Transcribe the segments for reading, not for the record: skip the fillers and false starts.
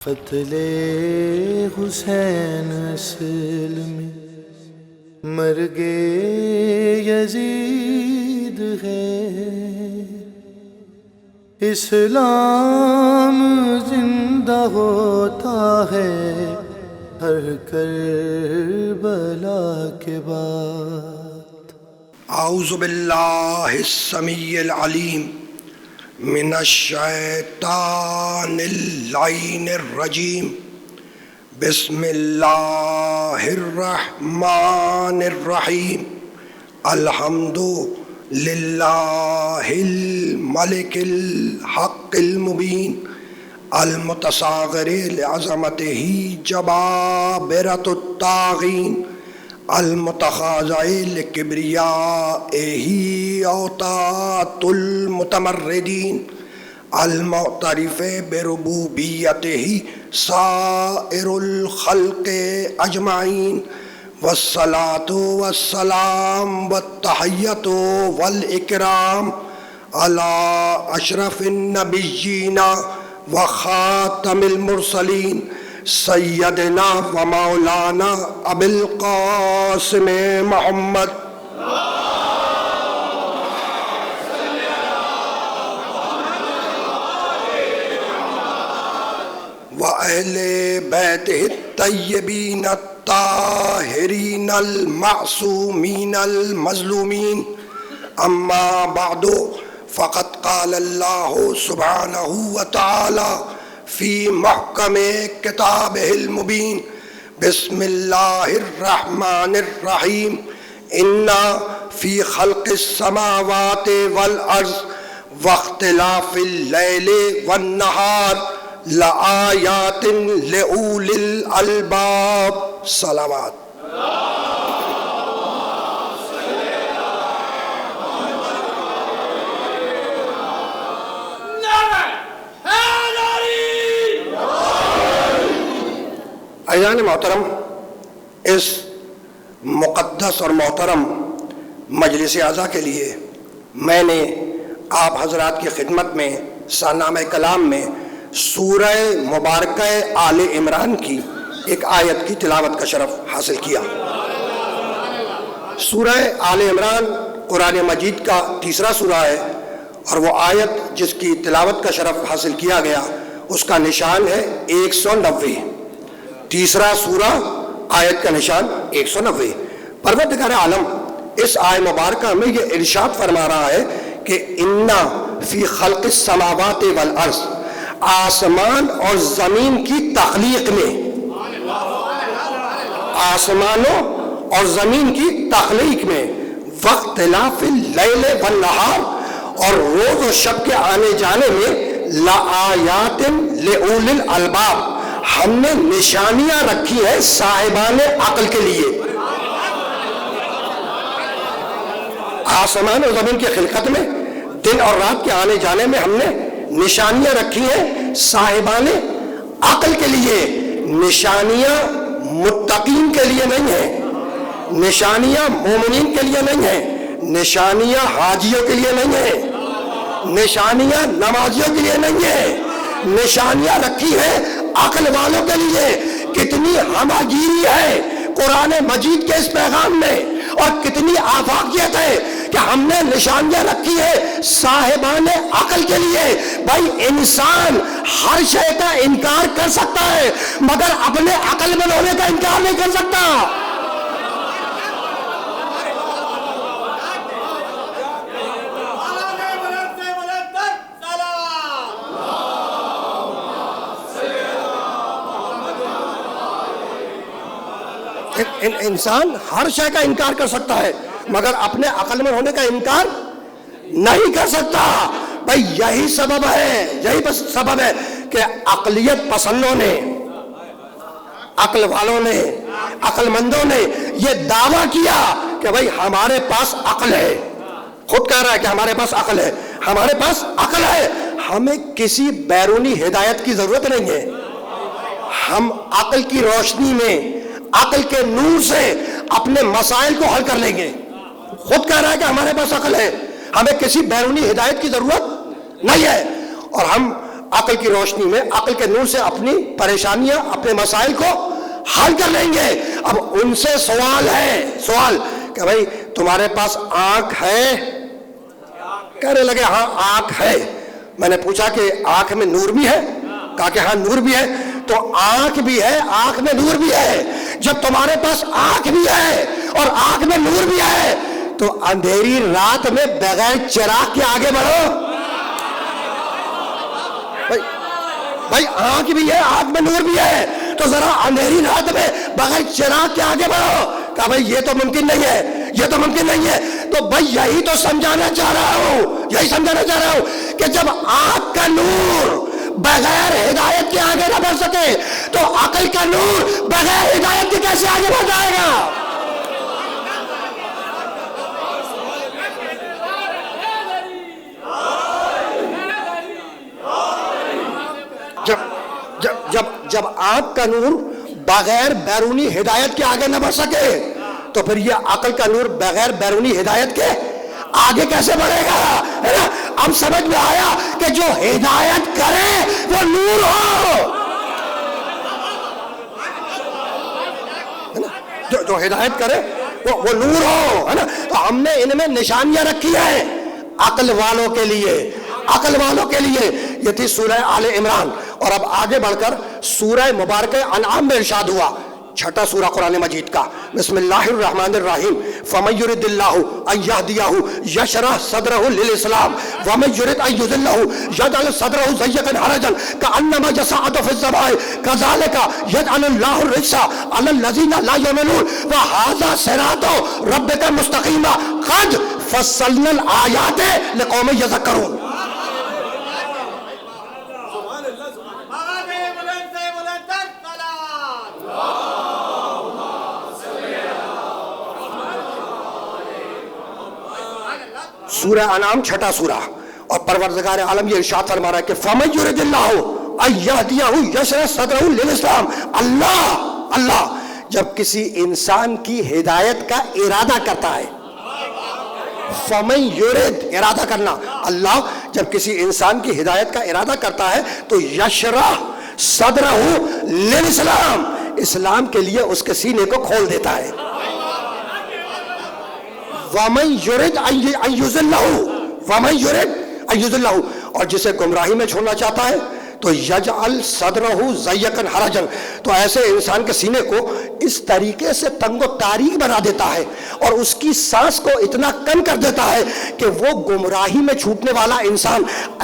قتل حسین اصل میں مرگ یزید ہے، اسلام زندہ ہوتا ہے ہر کربلا کے بعد۔ اعوذ باللہ السمیع العلیم من الشیطان اللعین الرجیم، بسم اللہ الرحمن الرحیم، الحمد للہ الملک الحق المبین، المتصاغر لعظمتہ جبابرۃ الطاغین، المتخاضع لکبریائہ اوتات المتمردین، المعترف بربوبیتہ سائر الخلق اجمعین، والصلاة والسلام والتحیۃ والاکرام علی اشرف النبیین وخاتم المرسلین، سیدنا و مولانا ابی القاسم محمد و اہل بیتہ الطیبین الطاہرین المعصومین المظلومین، اما بعد فقد قال اللہ سبحانہ وتعالی فی محکم کتابہ المبین، بسم اللہ الرحمن الرحیم، انا فی خلق السماوات والارض واختلاف اللیل والنہار لآیات لأولی الالباب۔ صلوات۔ عزیزان محترم، اس مقدس اور محترم مجلس اعزا کے لیے میں نے آپ حضرات کی خدمت میں سانامہ کلام میں سورہ مبارکہ آل عمران کی ایک آیت کی تلاوت کا شرف حاصل کیا۔ سورہ آل عمران قرآن مجید کا تیسرا سورہ ہے، اور وہ آیت جس کی تلاوت کا شرف حاصل کیا گیا اس کا نشان ہے 190۔ تیسرا سورہ، آیت کا نشان 190۔ پروردگار عالم اس آیت مبارکہ میں یہ ارشاد فرما رہا ہے کہ انا فی خلق السماوات والارض، آسمان اور زمین کی تخلیق میں، آسمانوں اور زمین کی تخلیق میں، واختلاف اللیل والنہار، اور روز و شب کے آنے جانے میں، لآیات لأولی الالباب، ہم نے نشانیاں رکھی ہیں صاحبان عقل کے لیے۔ آسمان اور زمین کی خلقت میں، دن اور رات کے آنے جانے میں ہم نے نشانیاں رکھی ہیں صاحبان عقل کے لیے۔ نشانیاں متقین کے لیے نہیں ہیں، نشانیاں مومنین کے لیے نہیں ہیں، نشانیاں حاجیوں کے لیے نہیں ہیں، نشانیاں نمازیوں کے لیے نہیں ہیں، نشانیاں رکھی ہیں عقل والوں کے لیے۔ کتنی ہماگیری ہے قرآن مجید کے اس پیغام میں، اور کتنی آفاقیت ہے کہ ہم نے نشانیاں رکھی ہے صاحبان عقل کے لیے۔ بھائی، انسان ہر شے کا انکار کر سکتا ہے مگر اپنے عقل مند ہونے کا انکار نہیں کر سکتا۔ انسان ہر شے کا انکار کر سکتا ہے مگر اپنے عقل مند ہونے کا انکار نہیں کر سکتا۔ بھائی، یہی سبب ہے کہ عقلیت پسندوں نے، عقل والوں نے، عقل مندوں نے یہ دعویٰ کیا کہ بھائی ہمارے پاس عقل ہے، خود کہہ رہا ہے کہ ہمارے پاس عقل ہے، ہمارے پاس عقل ہے، ہمیں کسی بیرونی ہدایت کی ضرورت نہیں ہے، ہم عقل کی روشنی میں، عقل کے نور سے اپنے مسائل کو حل کر لیں گے۔ خود کہہ رہا ہے کہ ہمارے پاس عقل ہے، ہمیں کسی بیرونی ہدایت کی ضرورت نہیں ہے، اور ہم عقل کی روشنی میں، عقل کے نور سے اپنی پریشانیاں، اپنے مسائل کو حل کر لیں گے۔ اب ان سے سوال کہ بھائی تمہارے پاس آنکھ ہے؟ کہنے لگے ہاں آنکھ ہے۔ میں نے پوچھا کہ آنکھ میں نور بھی ہے؟ کہا کہ ہاں نور بھی ہے۔ تو آنکھ بھی ہے، آنکھ میں نور بھی ہے۔ جب تمہارے پاس آنکھ بھی ہے اور آنکھ میں نور بھی ہے تو اندھیری رات میں بغیر چراغ کے آگے بڑھو۔ بھائی آنکھ بھی ہے، آنکھ میں نور بھی ہے، تو ذرا اندھیری رات میں بغیر چراغ کے آگے بڑھو۔ کہا بھائی یہ تو ممکن نہیں ہے، یہ تو ممکن نہیں ہے۔ تو بھائی یہی تو سمجھانا چاہ رہا ہوں کہ جب آنکھ کا نور بغیر ہدایت کے آگے نہ بڑھ سکے تو عقل کا نور بغیر ہدایت کے کیسے آگے بڑھ جائے گا؟ جب آنکھ کا نور بغیر بیرونی ہدایت کے آگے نہ بڑھ سکے تو پھر یہ عقل کا نور بغیر بیرونی ہدایت کے آگے کیسے بڑھے گا؟ ہے نا؟ اب سمجھ میں آیا کہ جو ہدایت کرے وہ نور ہو، جو ہدایت کرے وہ نور ہو، ہے نا؟ تو ہم نے ان میں نشانیاں رکھی ہیں عقل والوں کے لیے۔ یہ تھی سورہ آل عمران۔ اور اب آگے بڑھ کر سورہ مبارکہ انعام میں ارشاد ہوا، چھٹا سورہ قرآن مجید کا، بسم اللہ الرحمن الرحیم، فَمَن يُرِدِ اللَّهُ أَن يَهْدِيَهُ يَشْرَحْ صَدْرَهُ لِلْإِسْلَامِ وَمَن يُرِدْ أَن يُضِلَّهُ يَجْعَلْ صَدْرَهُ ضَيِّقًا حَرَجًا كَأَنَّمَا يَصْعَدُ فِي السَّمَاءِ كَذَلِكَ يَجْعَلُ اللَّهُ الرِّجْسَ عَلَى الَّذِينَ لَا يُؤْمِنُونَ وَهَذَا صِرَاطُ رَبِّكَ مُسْتَقِيمًا قَدْ فَصَّلْنَا الْآيَاتِ لِقَوْمٍ يَذَّكَّرُونَ۔ سورہ انعام چھٹا سورہ، اور پروردگار عالم یہ ارشاد فرما رہا ہے کہ فَمَن يُرِدِ اللَّهُ أَن يَهْدِيَهُ يَشْرَحْ صَدْرَهُ لِلْإِسْلَامِ۔ اللہ جب کسی انسان کی ہدایت کا ارادہ کرتا ہے، فَمَن يُرِد ارادہ کرنا، اللہ جب کسی انسان کی ہدایت کا ارادہ کرتا ہے تو یشرح صدرہ للاسلام، اسلام کے لیے اس کے سینے کو کھول دیتا ہے۔ وَمَن يُرِدْ أَن يُضِلَّهُ، اور جسے گمراہی میں چھوڑنا چاہتا ہے تو یجعل صدرہ ضیقا حرجا، تو ایسے انسان کے سینے کو اس طریقے سے تنگ و تاریک بنا دیتا ہے اور اس کی سانس کو اتنا کم کر دیتا ہے کہ وہ گمراہی میں چھوٹنے والا انسان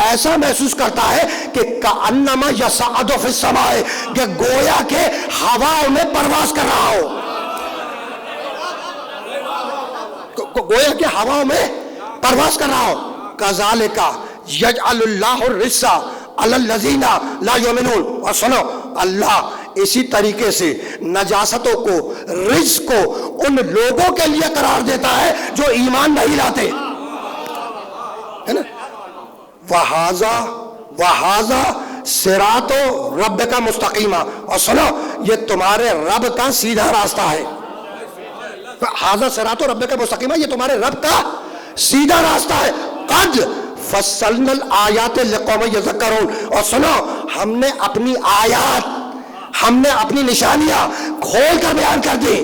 ایسا محسوس کرتا ہے کہ کأنما یصعد فی السماء، کہ گویا کہ ہواؤں میں پرواز کر رہا ہو، گویا کہ ہواؤں میں پرواز کر رہا ہو۔ کذالک یجعل اللہ الرجس علی الذین لا یؤمنون، اور سنو اللہ اسی طریقے سے نجاستوں کو، رجس کو ان لوگوں کے لیے قرار دیتا ہے جو ایمان نہیں لاتے، ہے نا؟ وَهَذَا صِرَاطُ رَبِّكَ مُسْتَقِيمًا، اور سنو یہ تمہارے رب کا سیدھا راستہ ہے۔ هَذَا صِرَاطُ رَبِّكَ مُسْتَقِيمًا، یہ تمہارے رب کا سیدھا راستہ ہے۔ قَدْ فَصَّلْنَا الْآيَاتِ لِقَوْمٍ يَذَّكَّرُونَ، اور سنو ہم نے اپنی آیات، ہم نے اپنی نشانیاں کھول کر بیان کر دی۔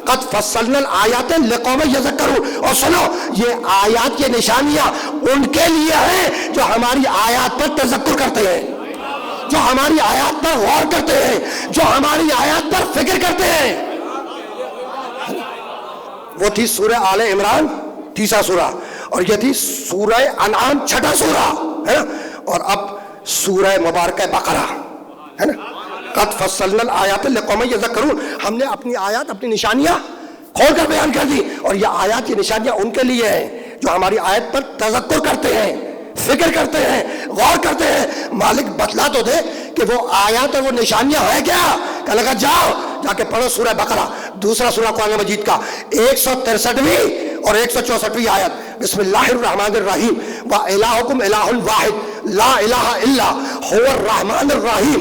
قَدْ فَصَّلْنَا الْآيَاتِ لِقَوْمٍ يَذَّكَّرُونَ، اور سنو یہ آیات کی نشانیاں ان کے لیے ہیں جو ہماری آیات پر تذکر کرتے ہیں، جو ہماری آیات پر غور کرتے ہیں، جو ہماری آیات پر فکر کرتے ہیں۔ وہ تھی سورہ آل عمران تیسرا سورہ، اور یہ تھی سورہ انعام چھٹا سورہ، ہے نا؟ اور اب سورہ مبارکہ بقرہ، ہے نا؟ قد فصلنا الآیات لقوم یذکرون، ہم نے اپنی آیات، اپنی نشانیاں کھول کر بیان کر دی، اور یہ آیات کی نشانیاں ان کے لیے ہیں جو ہماری آیت پر تذکر کرتے ہیں، فکر کرتے ہیں، غور کرتے ہیں۔ مالک بتلا تو دے کہ وہ آیات اور وہ نشانیاں ہیں کیا؟ کہ لگا جاؤ جا کے پڑھو سورہ بقرہ، دوسرا سورہ قرآن مجید کا 163ویں اور 164ویں آیت، بسم اللہ الرحمن الرحیم، وَإِلَٰهُكُمْ إِلَٰهٌ وَاحِدٌ لَا إِلَٰهَ إِلَّا هُوَ الرَّحْمَٰنُ الرَّحِيمُ،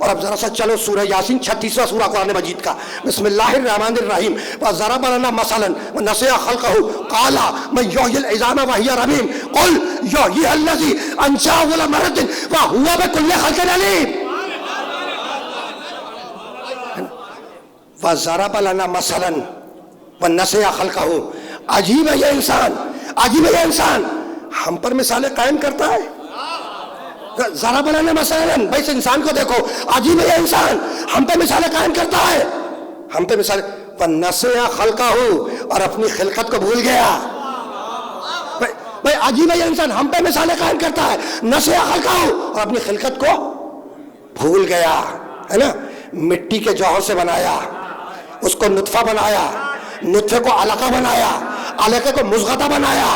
اور اب ذرا سا چلو سورہ یاسین 36واں سورہ قرآن مجید کا. بسم اللہ الرحمن الرحیم. وضرب لنا مثلا ونسى خلقه قال من يحيي العظام وهي رميم قل يحييها الذي انشأها أول مرة وهو بكل خلق عليم. وضرب لنا مثلا ونسى خلقه. عجیب ہے یہ انسان، عجیب ہے یہ انسان، ہم پر مثالیں قائم کرتا ہے. ذرا بلانا مثلا، بھائی اس انسان کو دیکھو، عجیب ہے یہ انسان، ہم پہ مثالیں قائم کرتا ہے، ہم پہ مثالیں. وَنَسِيَ خَلْقَهُ، اور اپنی خلقت کو بھول گیا. بھائی عجیب ہے یہ انسان، ہم پہ مثالیں قائم کرتا ہے، نَسِيَ خَلْقَهُ، اور اپنی خلقت کو بھول گیا. ہے نا، مٹی کے جوہر سے بنایا، اس کو نطفہ بنایا، نطفے کو علقہ بنایا، علقے کو مضغہ بنایا،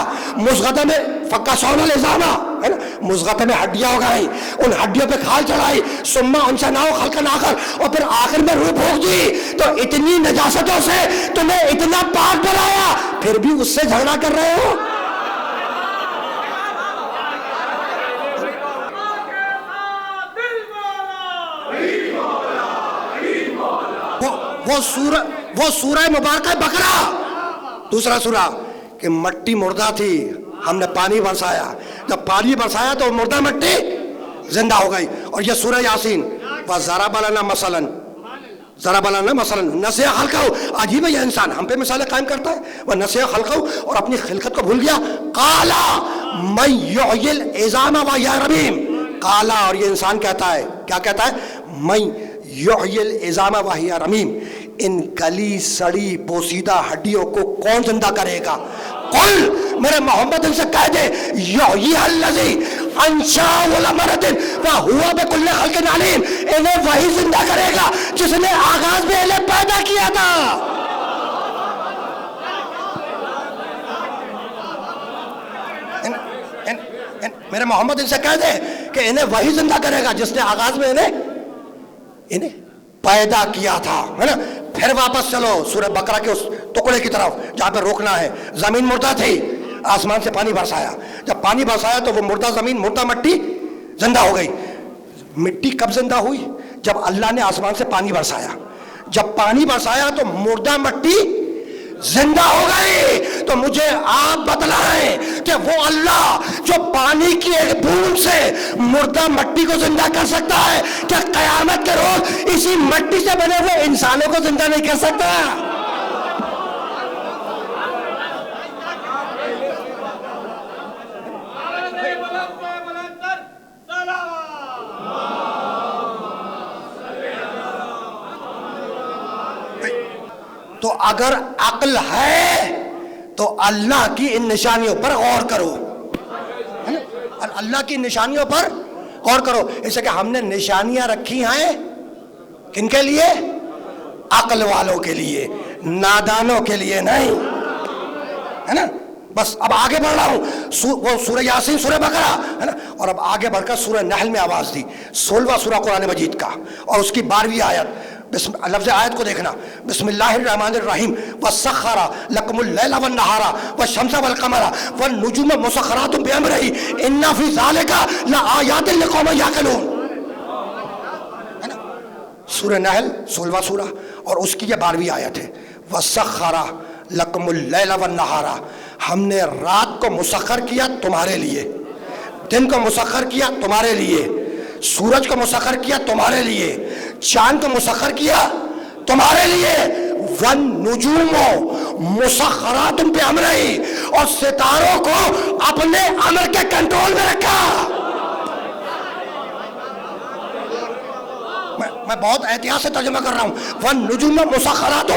مضغہ میں فَكَّسَوْنَ الْعِظَامَ، ہے نا، مضغہ میں ہڈیاں اگائی، ان ہڈیوں پہ کھال چڑھائی، ثُمَّ أَنشَأْنَاهُ خَلْقًا آخَرَ، اور پھر آخر میں روح پھونک دی. تو اتنی نجاستوں سے تمہیں اتنا پاک بنایا، پھر بھی اس سے جھگڑا کر رہے ہو. وہ سورہ مبارکہ بقرہ، دوسرا سورہ، کہ مٹی مردہ تھی، ہم نے پانی برسایا، جب پانی برسایا تو مردہ مٹی زندہ ہو گئی. اور یہ سورہ یاسین، وَضَرَبَ لَنَا مَثَلًا، ضرب لنا مثلا نسیہ خلقہ، عجیب ہے یہ انسان، ہم پہ مثالیں قائم کرتا ہے. وہ نسیہ خلقہ، اور اپنی خلقت کو بھول گیا. قالا من یحیی العظام وہی رمیم، قالا، اور یہ انسان کہتا ہے، کیا کہتا ہے؟ من یحیی العظام وہی رمیم، ان گلی سڑی بوسیدہ ہڈیوں کو کون زندہ کرے گا؟ قل، میرے محمد ان سے کہہ دے، یحییھا الذی انشأها أول مرة وهو بكل خلق علیم، انہیں وہی زندہ کرے گا جس نے آغاز میں انہیں پیدا کیا تھا. میرے محمد ان سے کہہ دے کہ انہیں وہی زندہ کرے گا جس نے آغاز میں انہیں پیدا کیا تھا. ہے نا، پھر واپس چلو سورہ بقرہ کے اس ٹکڑے کی طرف جہاں پہ روکنا ہے. زمین مردہ تھی، آسمان سے پانی برسایا، جب پانی برسایا تو وہ مردہ زمین، مردہ مٹی زندہ ہو گئی. مٹی کب زندہ ہوئی؟ جب اللہ نے آسمان سے پانی برسایا. جب پانی برسایا تو مردہ مٹی زندہ ہو گئی. تو مجھے آپ بتلائیں کہ وہ اللہ جو پانی کی ایک بوند سے مردہ مٹی کو زندہ کر سکتا ہے، کیا قیامت کے روز اسی مٹی سے بنے ہوئے انسانوں کو زندہ نہیں کر سکتا؟ تو اگر عقل ہے تو اللہ کی ان نشانیوں پر غور کرو. اللہ کی نشانیوں پر غور کرو. اسے کہ ہم نے نشانیاں رکھی ہیں کن کے لیے؟ عقل والوں کے لیے، نادانوں کے لیے نہیں. ہے نا، بس اب آگے بڑھ رہا ہوں. وہ سورہ یاسین، سورہ بقرہ، ہے نا، اور اب آگے بڑھ کر سورہ نحل میں آواز دی، 16واں سورہ قرآن مجید کا، اور اس کی 12ویں آیت. لفظ آیت کو دیکھنا. بسم اللہ الرحمن الرحیم. وَسَخَّرَ لَكُمُ اللَّيْلَ وَالنَّهَارَ وَالشَّمْسَ وَالْقَمَرَ وَالنُّجُومَ مُسَخَّرَاتٌ بِأَمْرِهِ إِنَّ فِي ذَلِكَ لَآيَاتٍ لِقَوْمٍ يَعْقِلُونَ. سورہ نحل 16واں سورہ، اور اس کی یہ 12ویں آیت ہے. وَسَخَّرَ لَكُمُ اللَّيْلَ وَالنَّهَارَ، ہم نے رات کو مسخر کیا تمہارے لیے، دن کو مسخر کیا تمہارے لیے، سورج کو مسخر کیا تمہارے لیے، چاند کو مسخر کیا تمہارے لیے. وَالنُّجُومُ مُسَخَّرَاتٌ بِأَمْرِهِ، اور ستاروں کو اپنے امر کے کنٹرول میں رکھا. میں بہت احتیاط سے ترجمہ کر رہا ہوں. وَالنُّجُومُ مُسَخَّرَاتٌ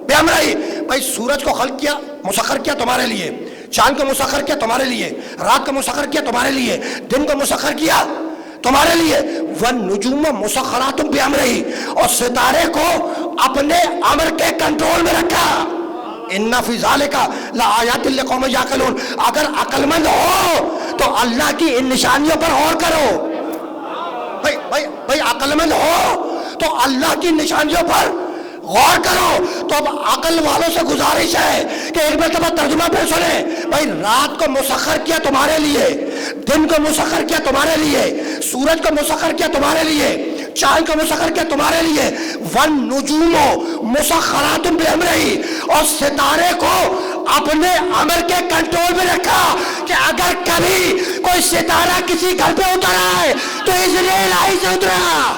بِأَمْرِهِ، بھائی سورج کو خلق کیا، مسخر کیا تمہارے لیے، چاند کو مسخر کیا تمہارے لیے، رات کو مسخر کیا تمہارے لیے، دن کو مسخر کیا تمہارے لیے. وَالنُّجُومُ مُسَخَّرَاتٌ بِأَمْرِهِ، اور ستارے کو اپنے امر کے کنٹرول میں رکھا. اِنَّ فِي ذَلِكَ لَآيَاتٍ لِقَوْمٍ يَعْقِلُونَ، اگر عقل مند ہو تو اللہ کی ان نشانیوں پر غور کرو. بھائی عقل مند ہو تو اللہ کی نشانیوں پر غور کرو. تو اب عقل والوں سے گزارش ہے کہ ایک مرتبہ ترجمہ پہ سنیں. بھائی رات کو مسخر کیا تمہارے لیے، دن کو مسخر کیا تمہارے لیے، سورج کو مسخر کیا تمہارے لیے، چاند کو مسخر کیا تمہارے لیے، والنجوم مسخرات بامرہ، اور ستارے کو اپنے امر کے کنٹرول میں رکھا کہ اگر کبھی کوئی ستارہ کسی گھر پہ اتر آئے تو اذن الہی سے اترا۔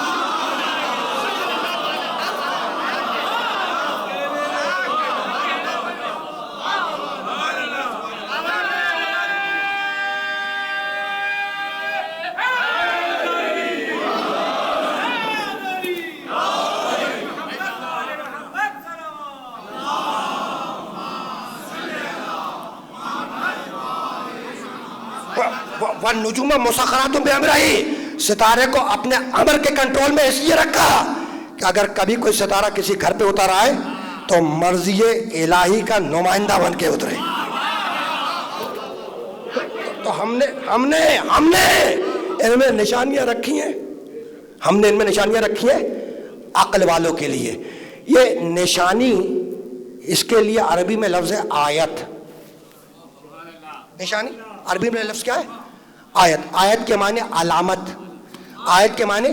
والنجوم مسخرات بامرہ، ستارے کو اپنے امر کے کنٹرول میں اس لیے رکھا کہ اگر کبھی کوئی ستارہ کسی گھر پہ اتر آئے تو مرضی الہی کا نمائندہ بن کے اترے۔ تو ہم نے ان میں نشانیاں رکھی ہیں، ہم نے ان میں نشانیاں رکھی ہیں عقل والوں کے لیے۔ یہ نشانی، اس کے لیے عربی میں لفظ ہے آیت۔ نشانی عربی میں لفظ کیا ہے؟ آیت۔ آیت کے معنی علامت، آیت کے معنی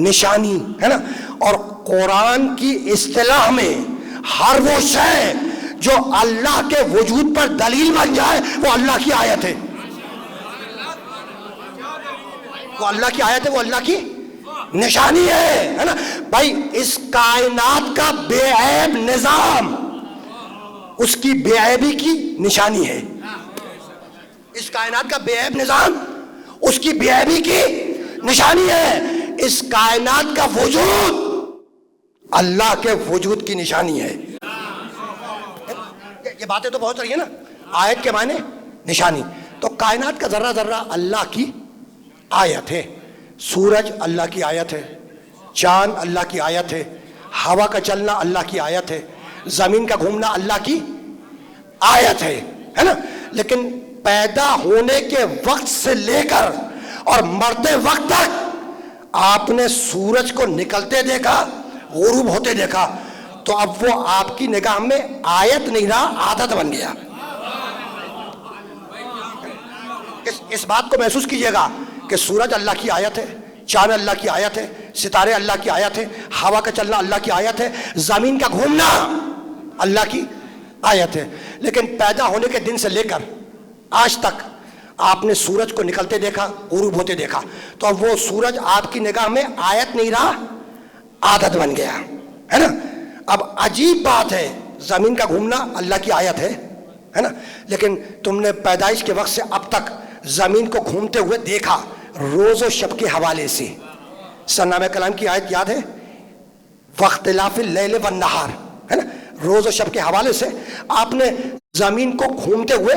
نشانی ہے نا۔ اور قرآن کی اصطلاح میں ہر وہ شے جو اللہ کے وجود پر دلیل بن جائے وہ اللہ کی آیت ہے، وہ اللہ کی آیت ہے، وہ اللہ کی نشانی ہے نا بھائی۔ اس کائنات کا بے عیب نظام اس کی بے عیبی کی نشانی ہے، اس کائنات کا بے عیب نظام اس کی بے عیبی کی نشانی ہے، اس کائنات کا وجود اللہ کے وجود کی نشانی ہے۔ یہ باتیں تو بہت رہی ہیں نا، آیت کے معنی نشانی۔ تو کائنات کا ذرہ ذرہ اللہ کی آیت ہے، سورج اللہ کی آیت ہے، چاند اللہ کی آیت ہے، ہوا کا چلنا اللہ کی آیت ہے، زمین کا گھومنا اللہ کی آیت ہے نا۔ لیکن پیدا ہونے کے وقت سے لے کر اور مرتے وقت تک آپ نے سورج کو نکلتے دیکھا، غروب ہوتے دیکھا، تو اب وہ آپ کی نگاہ میں آیت نہیں رہا، عادت بن گیا۔ اس بات کو محسوس کیجئے گا کہ سورج اللہ کی آیت ہے، چاند اللہ کی آیت ہے، ستارے اللہ کی آیت ہے، ہوا کا چلنا اللہ کی آیت ہے، زمین کا گھومنا اللہ کی آیت ہے۔ لیکن پیدا ہونے کے دن سے لے کر آج تک آپ نے سورج کو نکلتے دیکھا، غروب ہوتے دیکھا، تو اب وہ سورج آپ کی نگاہ میں آیت نہیں رہا، عادت بن گیا ہے نا۔ اب عجیب بات ہے، زمین کا گھومنا اللہ کی آیت ہے نا، لیکن تم نے پیدائش کے وقت سے اب تک زمین کو گھومتے ہوئے دیکھا روز و شب کے حوالے سے۔ سنامہ کلام کی آیت یاد ہے، واختلاف اللیل والنہار ہے نا، روز و شب کے حوالے سے آپ نے زمین کو گھومتے ہوئے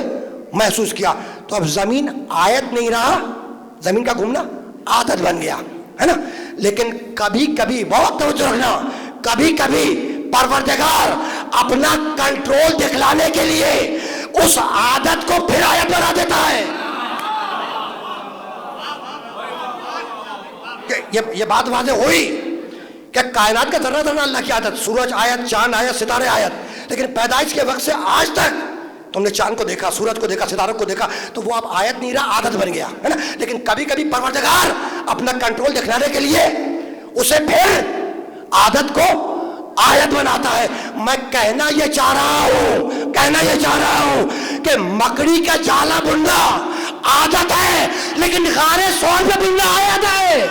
محسوس کیا۔ تو اب زمین آیت نہیں رہا، زمین کا گھومنا عادت بن گیا ہے نا۔ لیکن کبھی کبھی، بہت توجہ رکھنا، کبھی کبھی پروردگار اپنا کنٹرول دکھلانے کے لیے اس عادت کو پھر آیت بنا دیتا ہے۔ یہ بات واضح ہوئی کہ کائنات کا ذرہ ذرہ اللہ کی عادت، سورج آیت، چاند آیت، ستارے آیت۔ لیکن پیدائش کے وقت سے آج تک تم نے چاند کو دیکھا، سورج کو دیکھا، ستاروں کو دیکھا، تو وہ اب آیت نہیں رہا، عادت بن گیا ہے نا۔ لیکن کبھی کبھی پروردگار اپنا کنٹرول دکھلانے کے لیے اسے پھر عادت کو آیت بناتا ہے۔ میں کہنا یہ چاہ رہا ہوں کہ مکڑی کا جالا بننا عادت ہے، لیکن غار ثور پہ بننا آیت ہے۔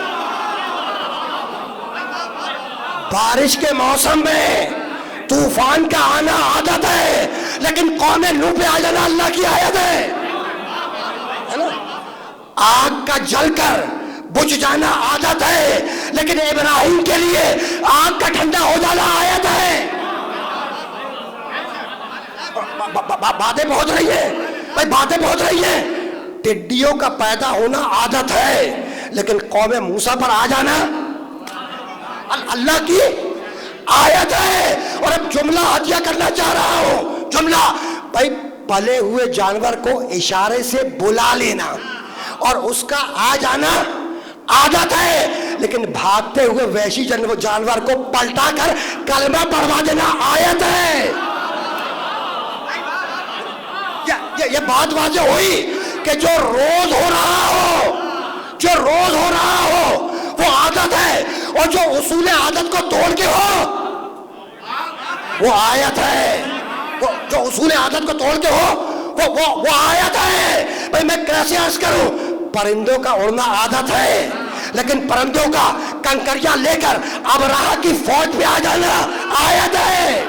بارش کے موسم میں طوفان کا آنا عادت ہے، لیکن قوم نوح پہ آ جانا اللہ کی آیت ہے نا۔ آگ کا جل کر بجھ جانا عادت ہے، لیکن ابراہیم کے لیے آگ کا ٹھنڈا ہو جانا آیت ہے۔ باتیں بہت رہی ہیں بھائی، باتیں بہت رہی ہیں۔ ٹڈیوں کا پیدا ہونا عادت ہے، لیکن قوم موسیٰ پر آ جانا اللہ کی آیت ہے۔ اور اب جملہ عطیہ کرنا چاہ رہا ہوں، جملہ بھائی، پلے ہوئے جانور کو اشارے سے بلا لینا اور اس کا آ جانا عادت ہے، لیکن بھاگتے ہوئے وحشی جانور کو پلٹا کر کلمہ پڑھوا دینا آیت ہے۔ یہ بات واضح ہوئی کہ جو روز ہو رہا ہو وہ عادت ہے، اور جو اصول عادت کو توڑ کے ہو وہ آیت ہے. جو اصول عادت کو توڑ کے ہو وہ آیت ہے. بھائی میں کیسے عرض کروں؟ پرندوں کا اڑنا عادت ہے، لیکن پرندوں کا کنکریاں لے کر ابرہہ کی فوج پہ آ جانا آیت ہے.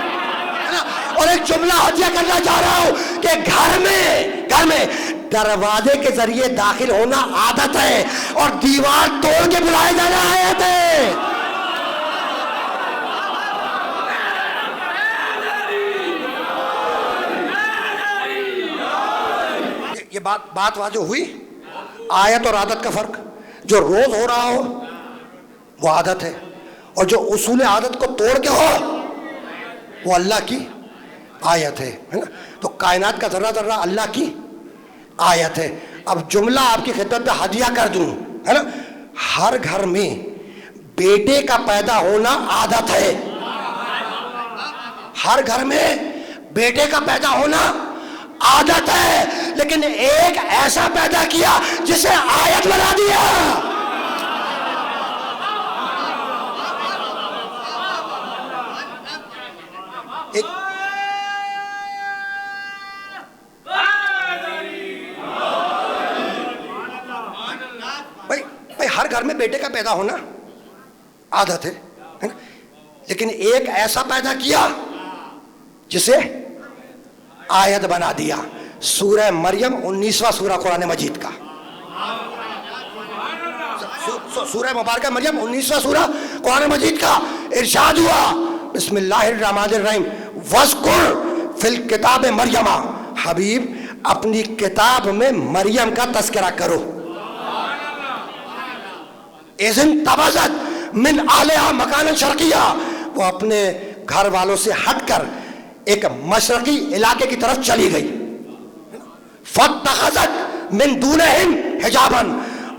اور ایک جملہ ہدیہ کرنا چاہ رہا ہوں کہ گھر میں دروازے کے ذریعے داخل ہونا عادت ہے اور دیوار توڑ کے بلائے جانا آیت ہے. یہ بات واضح ہوئی. آیت اور عادت کا فرق. جو روز ہو رہا ہو وہ عادت ہے، اور جو اصول عادت کو توڑ کے ہو وہ اللہ کی آیت ہے نا. تو کائنات کا ذرہ ذرہ اللہ کی آیت ہے. اب جملہ آپ کی خدمت میں ہدیہ کر دوں ہے نا. ہر گھر میں بیٹے کا پیدا ہونا عادت ہے. ہر گھر میں بیٹے کا پیدا ہونا عادت ہے، لیکن ایک ایسا پیدا کیا جسے آیت بنا دیا. بھائی ہر گھر میں بیٹے کا پیدا ہونا عادت ہے نا، لیکن ایک ایسا پیدا کیا جسے آیت بنا دیا. سورہ مریم 19واں سورہ قرآن مجید کا. سورہ مبارکہ مریم 19واں سورہ قرآن مجید کا. ارشاد ہوا بسم اللہ الرحمن الرحیم وَاذْكُرْ فِي الْكِتَابِ مریم. حبیب اپنی کتاب میں مریم کا تذکرہ کرو. اذن تبذت من اہلہا مکانا شرقیہ. وہ اپنے گھر والوں سے ہٹ کر ایک مشرقی علاقے کی طرف چلی گئی. فَاتَّخَذَتْ مِن دُونِهِمْ حِجَابًا.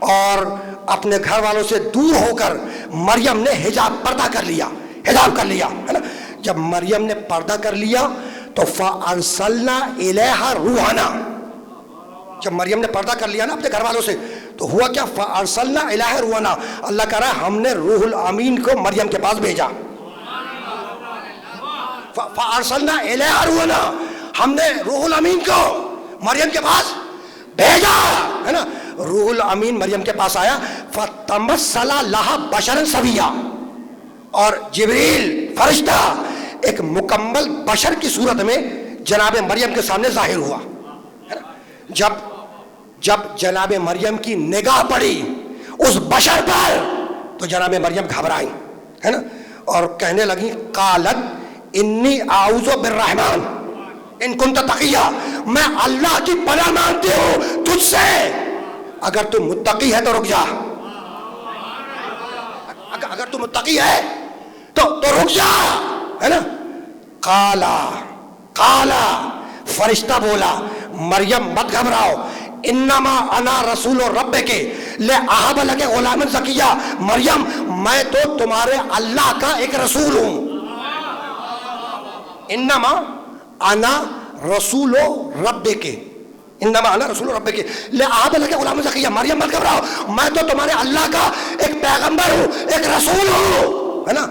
اور اپنے گھر والوں سے دور ہو کر مریم نے حجاب پردہ کر لیا ہے نا. جب مریم نے پردہ کر لیا تو فَأَرْسَلْنَا إِلَيْهَا رُوحَنَا. جب مریم نے پردہ کر لیا نا اپنے گھر والوں سے تو ہوا کیا؟ فَأَرْسَلْنَا إِلَيْهَا رُوحَنَا. اللہ کہہ رہا ہے ہم نے روح الامین کو مریم کے پاس بھیجا. فَأَرْسَلْنَا إِلَيْهَا رُوحَنَا. ہم نے روح الامین کو مریم کے پاس بھیجا ہے نا. روح الامین مریم کے پاس آیا. فَتَمَثَّلَ لَهَا بَشَرًا سَوِيًّا. اور جبریل فرشتہ ایک مکمل بشر کی صورت میں جناب مریم کے سامنے ظاہر ہوا. جب جناب مریم کی نگاہ پڑی اس بشر پر تو جناب مریم گھبرائیں ہے نا، اور کہنے لگی قالت انی اعوذ بالرحمن ان کنت تقیہ. میں اللہ کی پناہ مانگتی ہوں تجھ سے، اگر تو متقی ہے تو رک جا. اگر تو متقی ہے تو رک جا ہے نا. قالا فرشتہ بولا مریم مت گھبراؤ. انما انا رسول ربک لاہب لک غلاما زکیہ. مریم میں تو تمہارے اللہ کا ایک رسول ہوں. انما انا رسول ربک انما انا رسول ربک لاہب لک غلاما زکیہ. مریم مت گھبراؤ میں تو تمہارے اللہ کا ایک پیغمبر ہوں، ایک رسول ہوں ہے نا.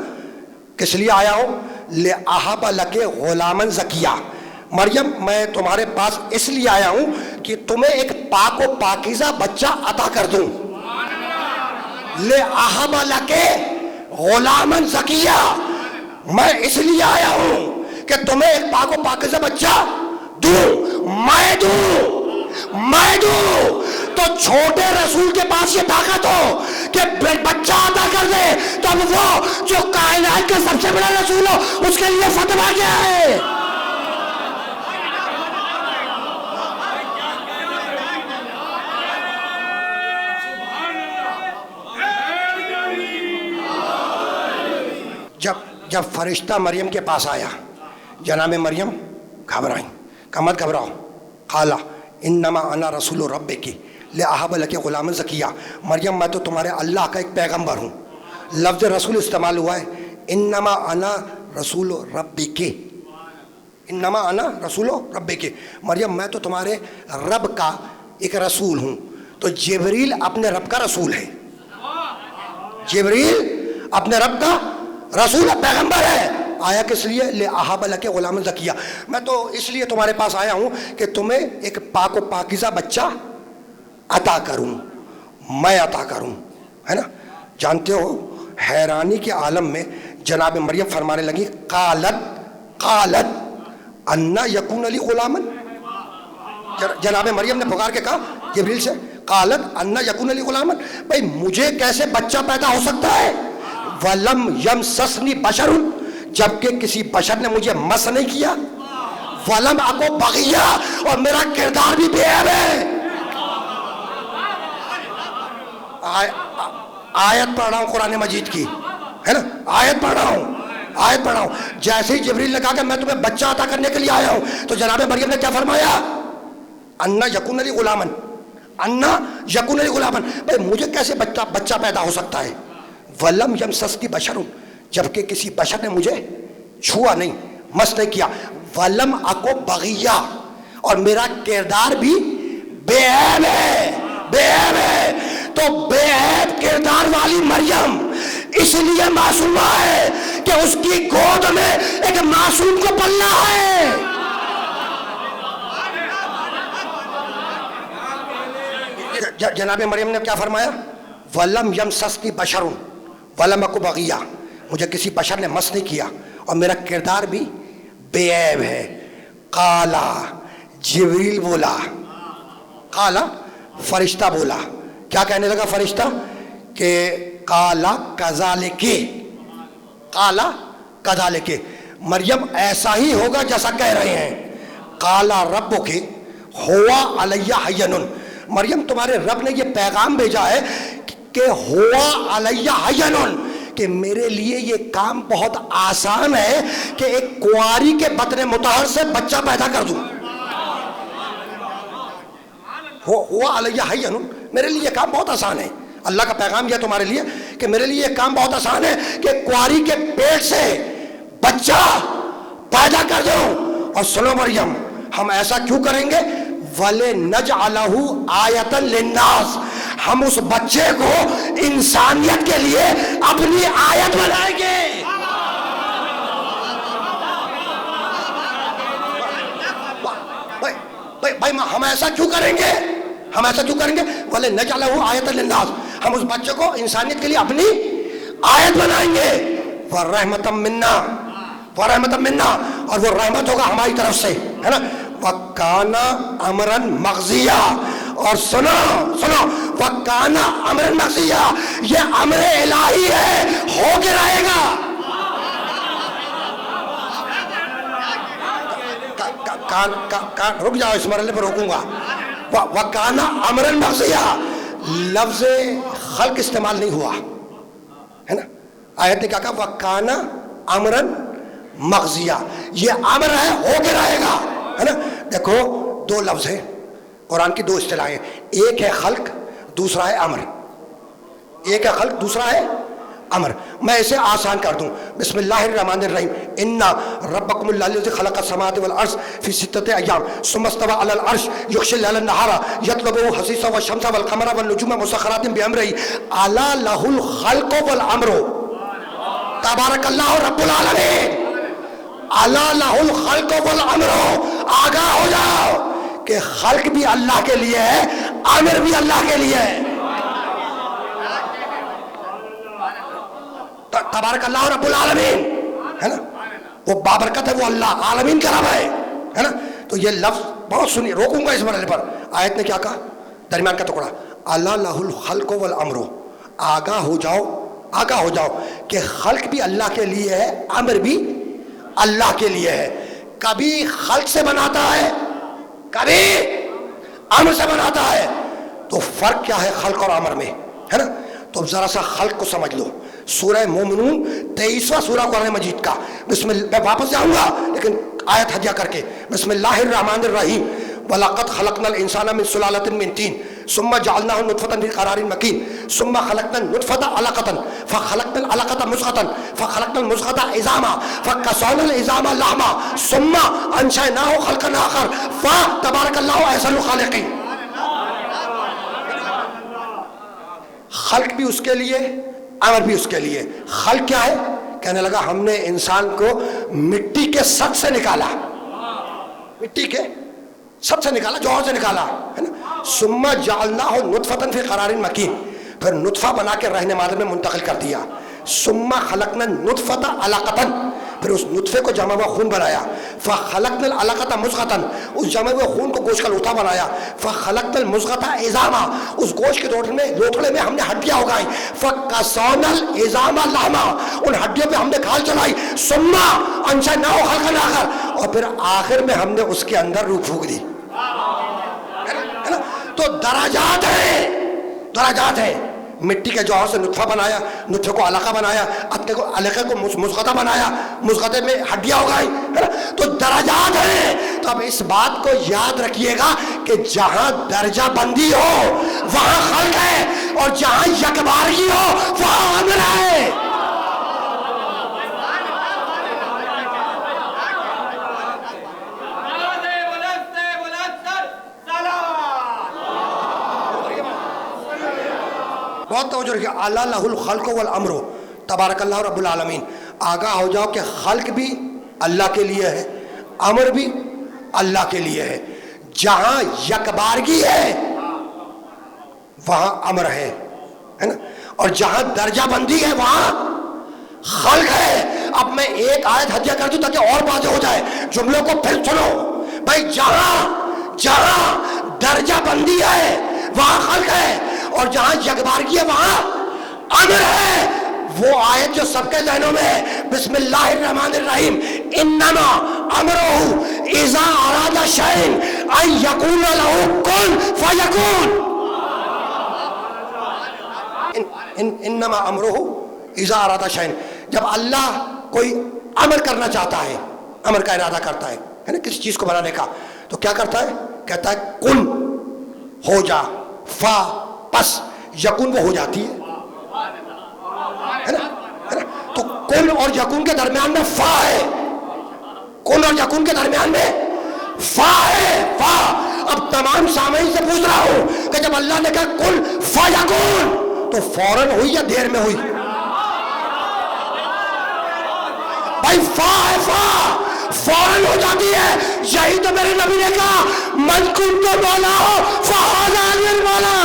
کس لیے آیا ہوں؟ لاہب لک غلاما زکیہ. مریم میں تمہارے پاس اس لیے آیا ہوں کہ تمہیں ایک پاک و پاکیزہ بچہ عطا کر دوں. لِأَهَبَ لَكَ غُلَامًا زَكِيًّا. میں اس لیے آیا ہوں کہ تمہیں ایک پاک و پاکیزہ بچہ دوں. میں دوں. تو چھوٹے رسول کے پاس یہ طاقت ہو کہ بچہ عطا کر دے تو اب وہ جو کائنات کا سب سے بڑا رسول ہو اس کے لیے فتویٰ کیا ہے؟ جب فرشتہ مریم کے پاس آیا جناب مریم گھبرائیں. کہ مت گھبراؤ. قالا انما انا رسول ربک لاہب لک غلاما زکیہ. مریم میں تو تمہارے اللہ کا ایک پیغمبر ہوں. لفظ رسول استعمال ہوا ہے. انما انا رسول ربک. انما انا رسول ربک. مریم میں تو تمہارے رب کا ایک رسول ہوں. تو جبریل اپنے رب کا رسول ہے. جبریل اپنے رب کا رسول پیغمبر ہے. آیا کس لیے؟ لِأَهَبَ لَكَ غُلَامًا زَكِيًّا. میں تو اس لیے تمہارے پاس آیا ہوں کہ تمہیں ایک پاک و پاکیزہ بچہ عطا کروں، میں عطا کروں، ہے نا. جانتے ہو حیرانی کے عالم میں جناب مریم فرمانے لگی قالت انا یکون لی غلاما. جناب مریم نے پکار کے کہا جبریل سے قالت انا یکون لی غلاما، بھائی مجھے کیسے بچہ پیدا ہو سکتا ہے؟ ولم یمسسنی بشر، جبکہ کسی بشر نے مجھے مس نہیں کیا. ولم اکو بغیا، اور میرا کردار بھی بے عیب ہے. آیت پڑھ رہا ہوں قرآن مجید کی، ہے نا، آیت پڑھ رہا ہوں. جیسے ہی جبریل نے کہا کہ میں تمہیں بچہ عطا کرنے کے لیے آیا ہوں، تو جناب مریم نے کیا فرمایا؟ انا یکون لی غلاما، انا یکون لی غلاما، بھائی مجھے کیسے بچہ پیدا ہو سکتا ہے؟ ولم یمسسنی بشر، جبکہ کسی بشر نے مجھے چھوا نہیں، مس نہیں کیا. ولم اکو بغیا، اور میرا کردار بھی بے عیب ہے، بے عیب ہے. تو بے عیب کردار والی مریم اس لیے معصومہ ہے کہ اس کی گود میں ایک معصوم کو پلنا ہے. جناب مریم نے کیا فرمایا؟ ولم یمسسنی بشر ولم اکو بغیا، مجھے کسی بشر نے مس نہیں کیا اور میرا کردار بھی بے عیب ہے. قالا، جبریل بولا، قالا فرشتہ بولا. کیا کہنے لگا فرشتہ؟ کہ قالا کذالک، قالا کذالک، مریم ایسا ہی ہوگا جیسا کہہ رہے ہیں. قالا ربک ہوا علیہ حین، مریم تمہارے رب نے یہ پیغام بھیجا ہے کہ ہوا علیہ حین، کہ میرے لیے یہ کام بہت آسان ہے کہ ایک کنواری کے بطن مطہر سے بچہ پیدا کر دوں. ہوا علیہ حین، میرے لیے یہ کام بہت آسان ہے. اللہ کا پیغام یہ تمہارے لیے کہ میرے لیے یہ کام بہت آسان ہے کہ کنواری کے پیٹ سے بچہ پیدا کر دوں. اور سنو مریم، ہم ایسا کیوں کریں گے؟ وَلِنَجْعَلَهُ آیَةً لِلنَّاسِ، ہم اس بچے کو انسانیت کے لیے اپنی آیت بنائیں گے. بھائی ہم ایسا کیوں کریں گے؟ وَلِنَجْعَلَهُ آیَةً لِلنَّاسِ، ہم اس بچے کو انسانیت کے لیے اپنی آیت بنائیں گے. وَرَحْمَةً مِنَّا، اور وہ رحمت ہوگا ہماری طرف سے، ہے نا. وَكَانَ أَمْرًا مَقْضِيًّا، اور سنو وَكَانَ أَمْرًا مَقْضِيًّا، یہ امر الہی ہے، ہو کے رہے گا. رک جاؤ، اس مرحلے پر روکوں گا. وَكَانَ أَمْرًا مَقْضِيًّا، لفظ خلق استعمال نہیں ہوا ہے نا. آیت نے کہا کہ وَكَانَ أَمْرًا مَقْضِيًّا، یہ امر ہے، ہو کے رہے گا، ہے نا. دیکھو دو لفظ ہیں قرآن کی، دو اصطلاحیں، ایک ہے خلق، دوسرا ہے امر. ایک ہے خلق، دوسرا ہے امر. میں اسے آسان کر دوں. بسم اللہ الرحمن الرحیم. اِنَّ رَبَّكُمُ الَّذِي خَلَقَ السَّمَاوَاتِ وَالْأَرْضَ فِي سِتَّةِ أَيَّامٍ ثُمَّ اسْتَوَىٰ عَلَى الْعَرْشِ يُغْشِي اللَّيْلَ النَّهَارَ يَطْلُبُهُ حَثِيثًا وَالشَّمْسَ وَالْقَمَرَ وَالنُّجُومَ مُسَخَّرَاتٍ بِأَمْرِهِ أَلَا لَهُ الْخَلْقُ وَالْأَمْرُ تَبَارَكَ اللَّهُ رَبُّ الْعَالَمِينَ. أَلَا لَهُ الْخَلْقُ وَالْأَمْرُ، آگاہ ہو جاؤ کہ خلق بھی اللہ کے لیے ہے، امر بھی اللہ کے لیے ہے. تبارک اللہ رب العالمین، ہے نا، وہ بابرکت ہے، وہ اللہ عالمین کا رب ہے نا. تو یہ لفظ بہت سنی، روکوں گا اس مرحلے پر. آیت نے کیا کہا؟ درمیان کا ٹکڑا، اللہ لہ الخلق والامر، آگاہ ہو جاؤ کہ خلق بھی اللہ کے لیے ہے، امر بھی اللہ کے لیے ہے. کبھی خلق سے بناتا ہے، کبھی امر سے بناتا ہے. تو فرق کیا ہے خلق اور امر میں، ہے نا. تو ذرا سا خلق کو سمجھ لو. سورہ مومنون 23واں سورہ قرآن مجید کا. میں واپس جاؤں گا لیکن آیت ہدیہ کر کے. بسم اللہ الرحمن الرحیم. وَلَقَدْ خَلَقْنَا الْإِنسَانَ مِنْ سُلَالَةٍ مِنْ طِينٍ ثُمَّ جَعَلْنَاهُ نُطْفَةً فِي قَرَارٍ مَكِينٍ ثُمَّ خَلَقْنَا النُّطْفَةَ عَلَقَةً فَخَلَقْنَا الْعَلَقَةَ مُضْغَةً فَخَلَقْنَا الْمُضْغَةَ عِظَامًا فَكَسَوْنَا الْعِظَامَ لَحْمًا ثُمَّ أَنشَأْنَاهُ خَلْقًا آخَرَ فَتَبَارَكَ اللَّهُ أَحْسَنُ الْخَالِقِينَ. خلق بھی اس کے لیے، امر بھی اس کے لیے. خلق کیا ہے؟ کہنے لگا ہم نے انسان کو مٹی کے سط سے نکالا, مٹی کے سط سے نکالا, جوہر سے نکالا ہے نا. ثم جعلناہ نطفۃ فی قرار مکین, پھر نطفہ بنا کے رہنے مادر میں منتقل کر دیا. ثم خلقنا النطفۃ علقۃ, پھر اس نطفے کو جمع ہوا خون بنایا. فخلقنا العلقۃ مضغۃ, اس جمع ہوئے خون کو گوشت کا لوتھڑا بنایا. فخلقنا المضغۃ عظاما, اس گوشت کے لوتھڑے میں ہم نے ہڈیاں اگائیں. فکسونا العظام لحما, ان ہڈیوں پہ ہم نے کھال چڑھائی. ثم انشأناہ خلقا آخر, اور پھر آخر میں ہم نے اس کے اندر روح پھونک دی. ہے نا. تو درجات ہیں, درجات ہیں. مٹی کے جوہر سے نطفہ بنایا, نطفے کو علقہ بنایا, علقے کو مضغہ بنایا, مضغے میں ہڈیاں اگائی, ہے نا. تو درجات ہیں. تو اب اس بات کو یاد رکھیے گا کہ جہاں درجہ بندی ہو وہاں خلق ہے, اور جہاں یکبارگی ہو وہاں امر ہے. بہت توجہ رکھیے. اللہ لہ الخلق والامر, تبارک اللہ رب العالمین. آگاہ ہو جاؤ کہ خلق بھی اللہ کے لیے ہے, امر بھی اللہ کے لیے ہے. جہاں یکبارگی ہے وہاں امر ہے نا, اور جہاں درجہ بندی ہے وہاں خلق ہے. اب میں ایک آیت ہدیہ کر دوں تاکہ اور واضح ہو جائے, جملوں کو پھر سنو بھائی. جہاں درجہ بندی ہے وہاں خلق ہے, اور جہاں یکبارگی ہے وہاں امر ہے. وہ آیت جو سب کے ذہنوں میں ہے, بسم اللہ الرحمن الرحیم, انما امرہ اذا اراد شیئا ان یقول لہ کن فیکون. انما امرہ اذا اراد شیئا, جب اللہ کوئی امر کرنا چاہتا ہے, امر کا ارادہ کرتا ہے نا کسی چیز کو بنانے کا, تو کیا کرتا ہے؟ کہتا ہے کن ہو جا, فا پس یکون وہ ہو جاتی ہے نا. تو کن اور یکون کے درمیان میں فا ہے, کن اور یکون کے درمیان میں فا ہے, فا. اب تمام سامعین سے پوچھ رہا ہوں کہ جب اللہ نے کہا کن فا یکون, تو فوراً ہوئی یا دیر میں ہوئی؟ بھائی فا ہے, فا فوراً ہو جاتی ہے. یہی تو میرے نبی نے کہا من کنت مولا فہذا علی المولا.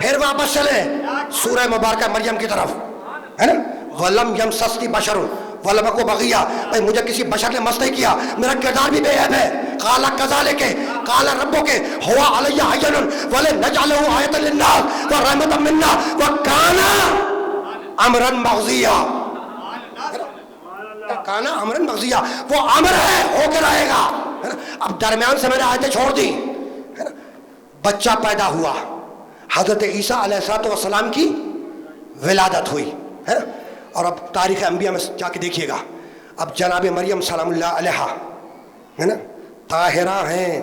پھر واپس چلے سورہ مبارکہ مریم کی طرف, ہے نا. وَلَمْ يَمْسَسْنِي بَشَرٌ وَلَمْ أَكُ بَغِيًّا, بھائی مجھے کسی بشر نے مس نہیں کیا, میرا کردار بھی بے عیب ہے. قَالَ كَذَلِكَ قَالَ رَبُّكَ هُوَ عَلَيَّ هَيِّنٌ وَلِنَجْعَلَهُ آيَةً لِلنَّاسِ وَرَحْمَةً مِنَّا وَكَانَ أَمْرًا مَقْضِيًّا. کانا امرن مقضیہ, وہ امر ہے, ہو کے رہے گا. اب درمیان سے میں نے آیتیں چھوڑ دی, بچہ پیدا ہوا, حضرت عیسیٰ علیہ السلام کی ولادت ہوئی ہے, اور اب تاریخ انبیاء میں جا کے دیکھیے گا. اب جناب مریم سلام اللہ علیہا ہے نا, طاہرہ ہیں,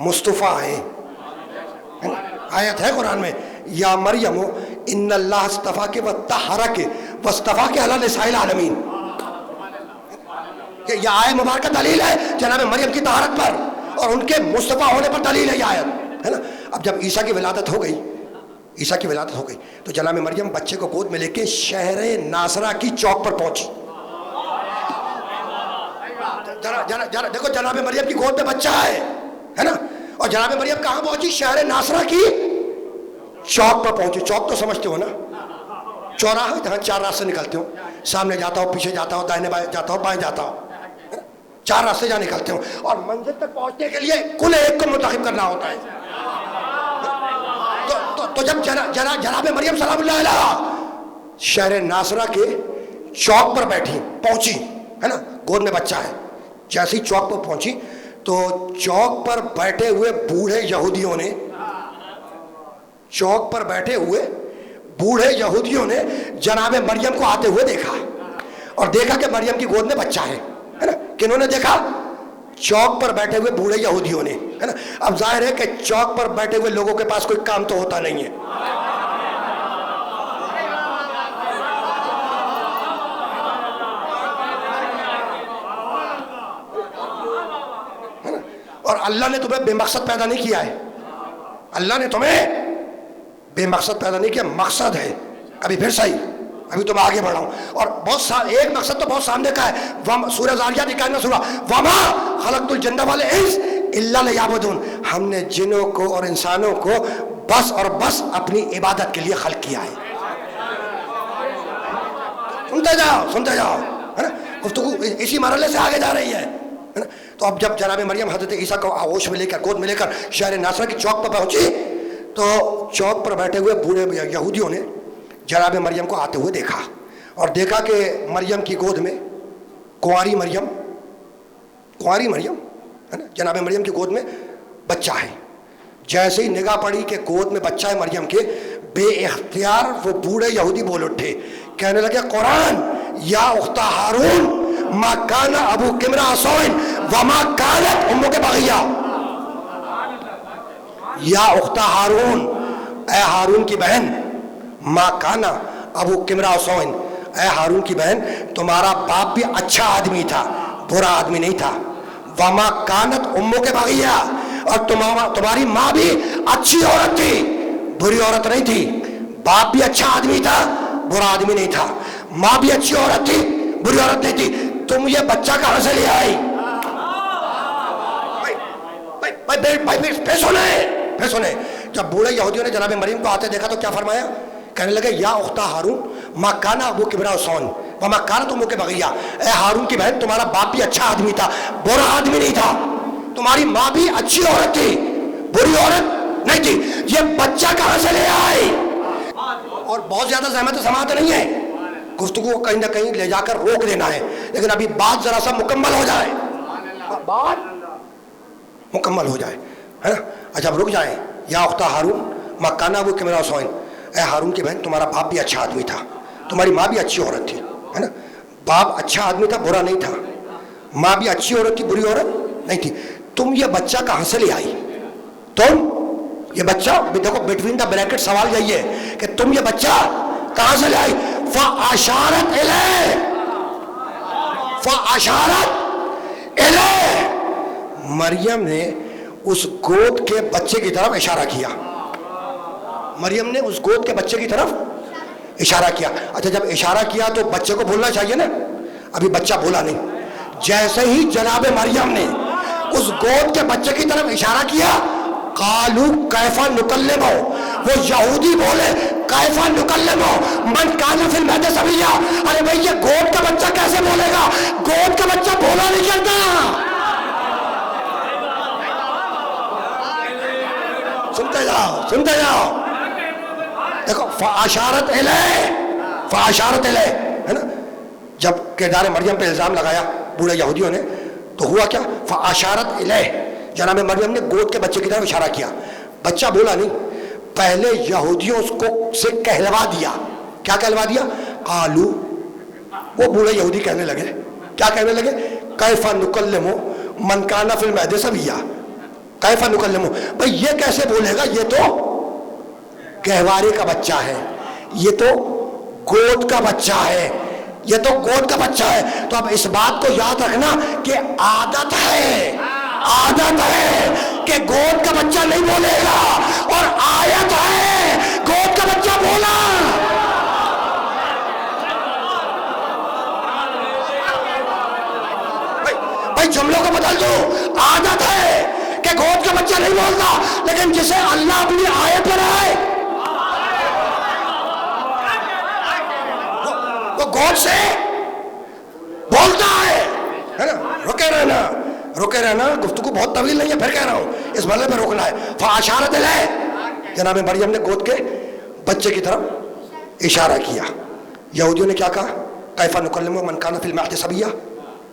مصطفیٰ ہیں. آیت ہے قرآن میں, یا مریم ان اللہ اصطفاک وطہرک واصطفاک علی نساء العالمین. یہ آیت مبارکہ دلیل ہے جناب مریم کی طہارت پر اور ان کے مصطفیٰ ہونے پر دلیل ہے یہ آیت, ہے نا. اب جب عیسیٰ کی ولادت ہو گئی, عیسیٰ کی ولادت ہو گئی, تو جناب مریم بچے کو گود میں لے کے شہر ناصرہ کی چوک پر پہنچی. دیکھو جناب مریم کی گود میں بچہ ہے نا, اور جناب مریم کہاں پہنچی؟ شہر ناصرہ کی چوک پر پہنچی. چوک تو سمجھتے ہو نا, چوراہا جہاں چار راستے نکلتے ہو, سامنے جاتا ہو, پیچھے جاتا ہو, دائیں بائیں جاتا ہو, بائیں جاتا ہو, چار راستے جہاں نکلتے ہو, اور منزل تک پہنچنے کے لیے کل ایک کو منتخب کرنا ہوتا ہے. تو جب جناب مریم سلام اللہ علیہ شہر ناصرہ کے چوک پر بیٹھی, پہنچی ہے نا, گود میں بچہ ہے. جیسی چوک پر پہنچی تو چوک پر بیٹھے ہوئے بوڑھے یہودیوں نے, چوک پر بیٹھے ہوئے بوڑھے یہودیوں نے جناب مریم کو آتے ہوئے دیکھا, اور دیکھا کہ مریم کی گود میں بچہ ہے نا. کنہوں نے دیکھا؟ چوک پر بیٹھے ہوئے بوڑھے یہودیوں نے, ہے نا. اب ظاہر ہے کہ چوک پر بیٹھے ہوئے لوگوں کے پاس کوئی کام تو ہوتا نہیں ہے. اور اللہ نے تمہیں بے مقصد پیدا نہیں کیا ہے. اللہ نے تمہیں بے مقصد پیدا نہیں کیا, مقصد ہے. ابھی پھر صحیح, ابھی تو میں آگے بڑھ رہا ہوں. اور بہت ایک مقصد تو بہت سامنے کا ہے. سورہ زاریات 91 سورہ, وما خلقت الجن والانس الا لیعبدون, ہم نے جنوں کو اور انسانوں کو بس اور بس اپنی عبادت کے لیے خلق کیا ہے. سنتے جاؤ ہے نا. گفتگو اسی مرحلے سے آگے جا رہی ہے. تو اب جب جناب مریم حضرت عیسیٰ کو آغوش میں لے کر, گود میں لے کر شہر ناصرہ کی چوک پر پہنچی, تو چوک پر بیٹھے ہوئے بوڑھے یہودیوں نے جناب مریم کو آتے ہوئے دیکھا, اور دیکھا کہ مریم کی گود میں کنواری مریم ہے نا, جناب مریم کی گود میں بچہ ہے. جیسے ہی نگاہ پڑی کہ گود میں بچہ ہے مریم کے, بے اختیار وہ بوڑھے یہودی بول اٹھے, کہنے لگے قرآن یا اخت ہارون ما کان ابو کمرا سوئن وما کانت امک بغیہ. یا اخت ہارون, اے ہارون کی بہن, ما کانا ابو کمرا سوئن, اے ہارون کی بہن تمہارا باپ بھی اچھا آدمی تھا, برا آدمی نہیں تھا. وما کانت امک بغیہ, اور تمہاری ماں بھی اچھی عورت تھی, بری عورت نہیں تھی. باپ بھی اچھا آدمی تھا, برا آدمی نہیں تھا. ماں بھی اچھی عورت تھی, بری عورت نہیں تھی. تم یہ بچہ کہاں سے لے آئی؟ پھر سنیں. جب بوڑھے یہودیوں نے جناب مریم کو آتے دیکھا تو کیا فرمایا؟ کہنے لگے یا اختہ ہارون ما کانا ابو کبرا سون وما کانت امک بغیہ, اے ہارون کی بہن تمہارا باپ بھی اچھا آدمی تھا, برا آدمی نہیں تھا. تمہاری ماں بھی اچھی عورت تھی, بری عورت نہیں تھی. یہ بچہ کہاں سے لے آئی؟ اور بہت زیادہ زحمت سماعت نہیں ہے, گفتگو کو کہیں نہ کہیں لے جا کر روک دینا ہے, لیکن ابھی بات ذرا سا مکمل ہو جائے, بات مکمل ہو جائے, ہے نا. اچھا اب رک جائیں. یا اختہ ہارون ما کانا ابو کمرا سوئن, اے ہارون کی بہن تمہارا باپ بھی اچھا آدمی تھا, تمہاری ماں بھی اچھی عورت تھی, ہے نا. باپ اچھا آدمی تھا, برا نہیں تھا. ماں بھی اچھی عورت تھی, بری عورت نہیں تھی. تم یہ بچہ کہاں سے لے آئی؟ تم یہ بچہ, دیکھو بٹوین دا بریکٹ سوال یہی ہے کہ تم یہ بچہ کہاں سے لے آئی؟ فاشارت الیہ, فاشارت الیہ, مریم نے اس گود کے بچے کی طرف اشارہ کیا. مریم نے اس گود کے بچے کی طرف اشارہ کیا. اچھا جب اشارہ کیا تو بچے کو بولنا چاہیے نا, ابھی بچہ بولا نہیں. جیسے ہی جناب مریم نے اس گود کے بچے کی طرف اشارہ کیا, قالو کیفا نکلمو, وہ یہودی بولے کیفا نکلمو من کان فی المہد صبیا. ارے بھائی یہ گود کا بچہ کیسے بولے گا؟ گود کا بچہ بولا نہیں کرتا. سنتے جاؤ. دیکھو فاشارت الیہ, فاشارت الیہ, ہے نا. جب کردار مریم پہ الزام لگایا بوڑھے یہودیوں نے تو ہوا کیا؟ فاشارت الیہ, جناب مریم نے گود کے بچے کی طرف اشارہ کیا. بچہ بولا نہیں, پہلے یہودیوں اس کو سے کہلوا دیا. کیا کہلوا دیا؟ قالو, وہ بوڑھے یہودی کہنے لگے, کیا کہنے لگے؟ کیفا نکلمو من کان فی المہد صبیا. کیفا نکلمو, بھئی یہ کیسے بولے گا, یہ تو گہوارے کا بچہ ہے, یہ تو گود کا بچہ ہے, یہ تو گود کا بچہ ہے. تو اب اس بات کو یاد رکھنا کہ عادت ہے کہ گود کا بچہ نہیں بولے گا, اور آیت ہے گود کا بچہ بولا. بھائی جملوں کو بدل دو. عادت ہے کہ گود کا بچہ نہیں بولتا, لیکن جسے اللہ اپنی آیت پر آئے وہ گود سے بولتا ہے نا. رکے رہنا, گفتگو بہت طویل نہیں ہے, پھر کہہ رہا ہوں اس مرحلے پہ روکنا ہے. فاشارت الیہ, جناب مریم نے گود کے بچے کی طرف اشارہ کیا. یہودیوں نے کیا کہا؟ کیفا نکلمو من کان فی المہد صبیا,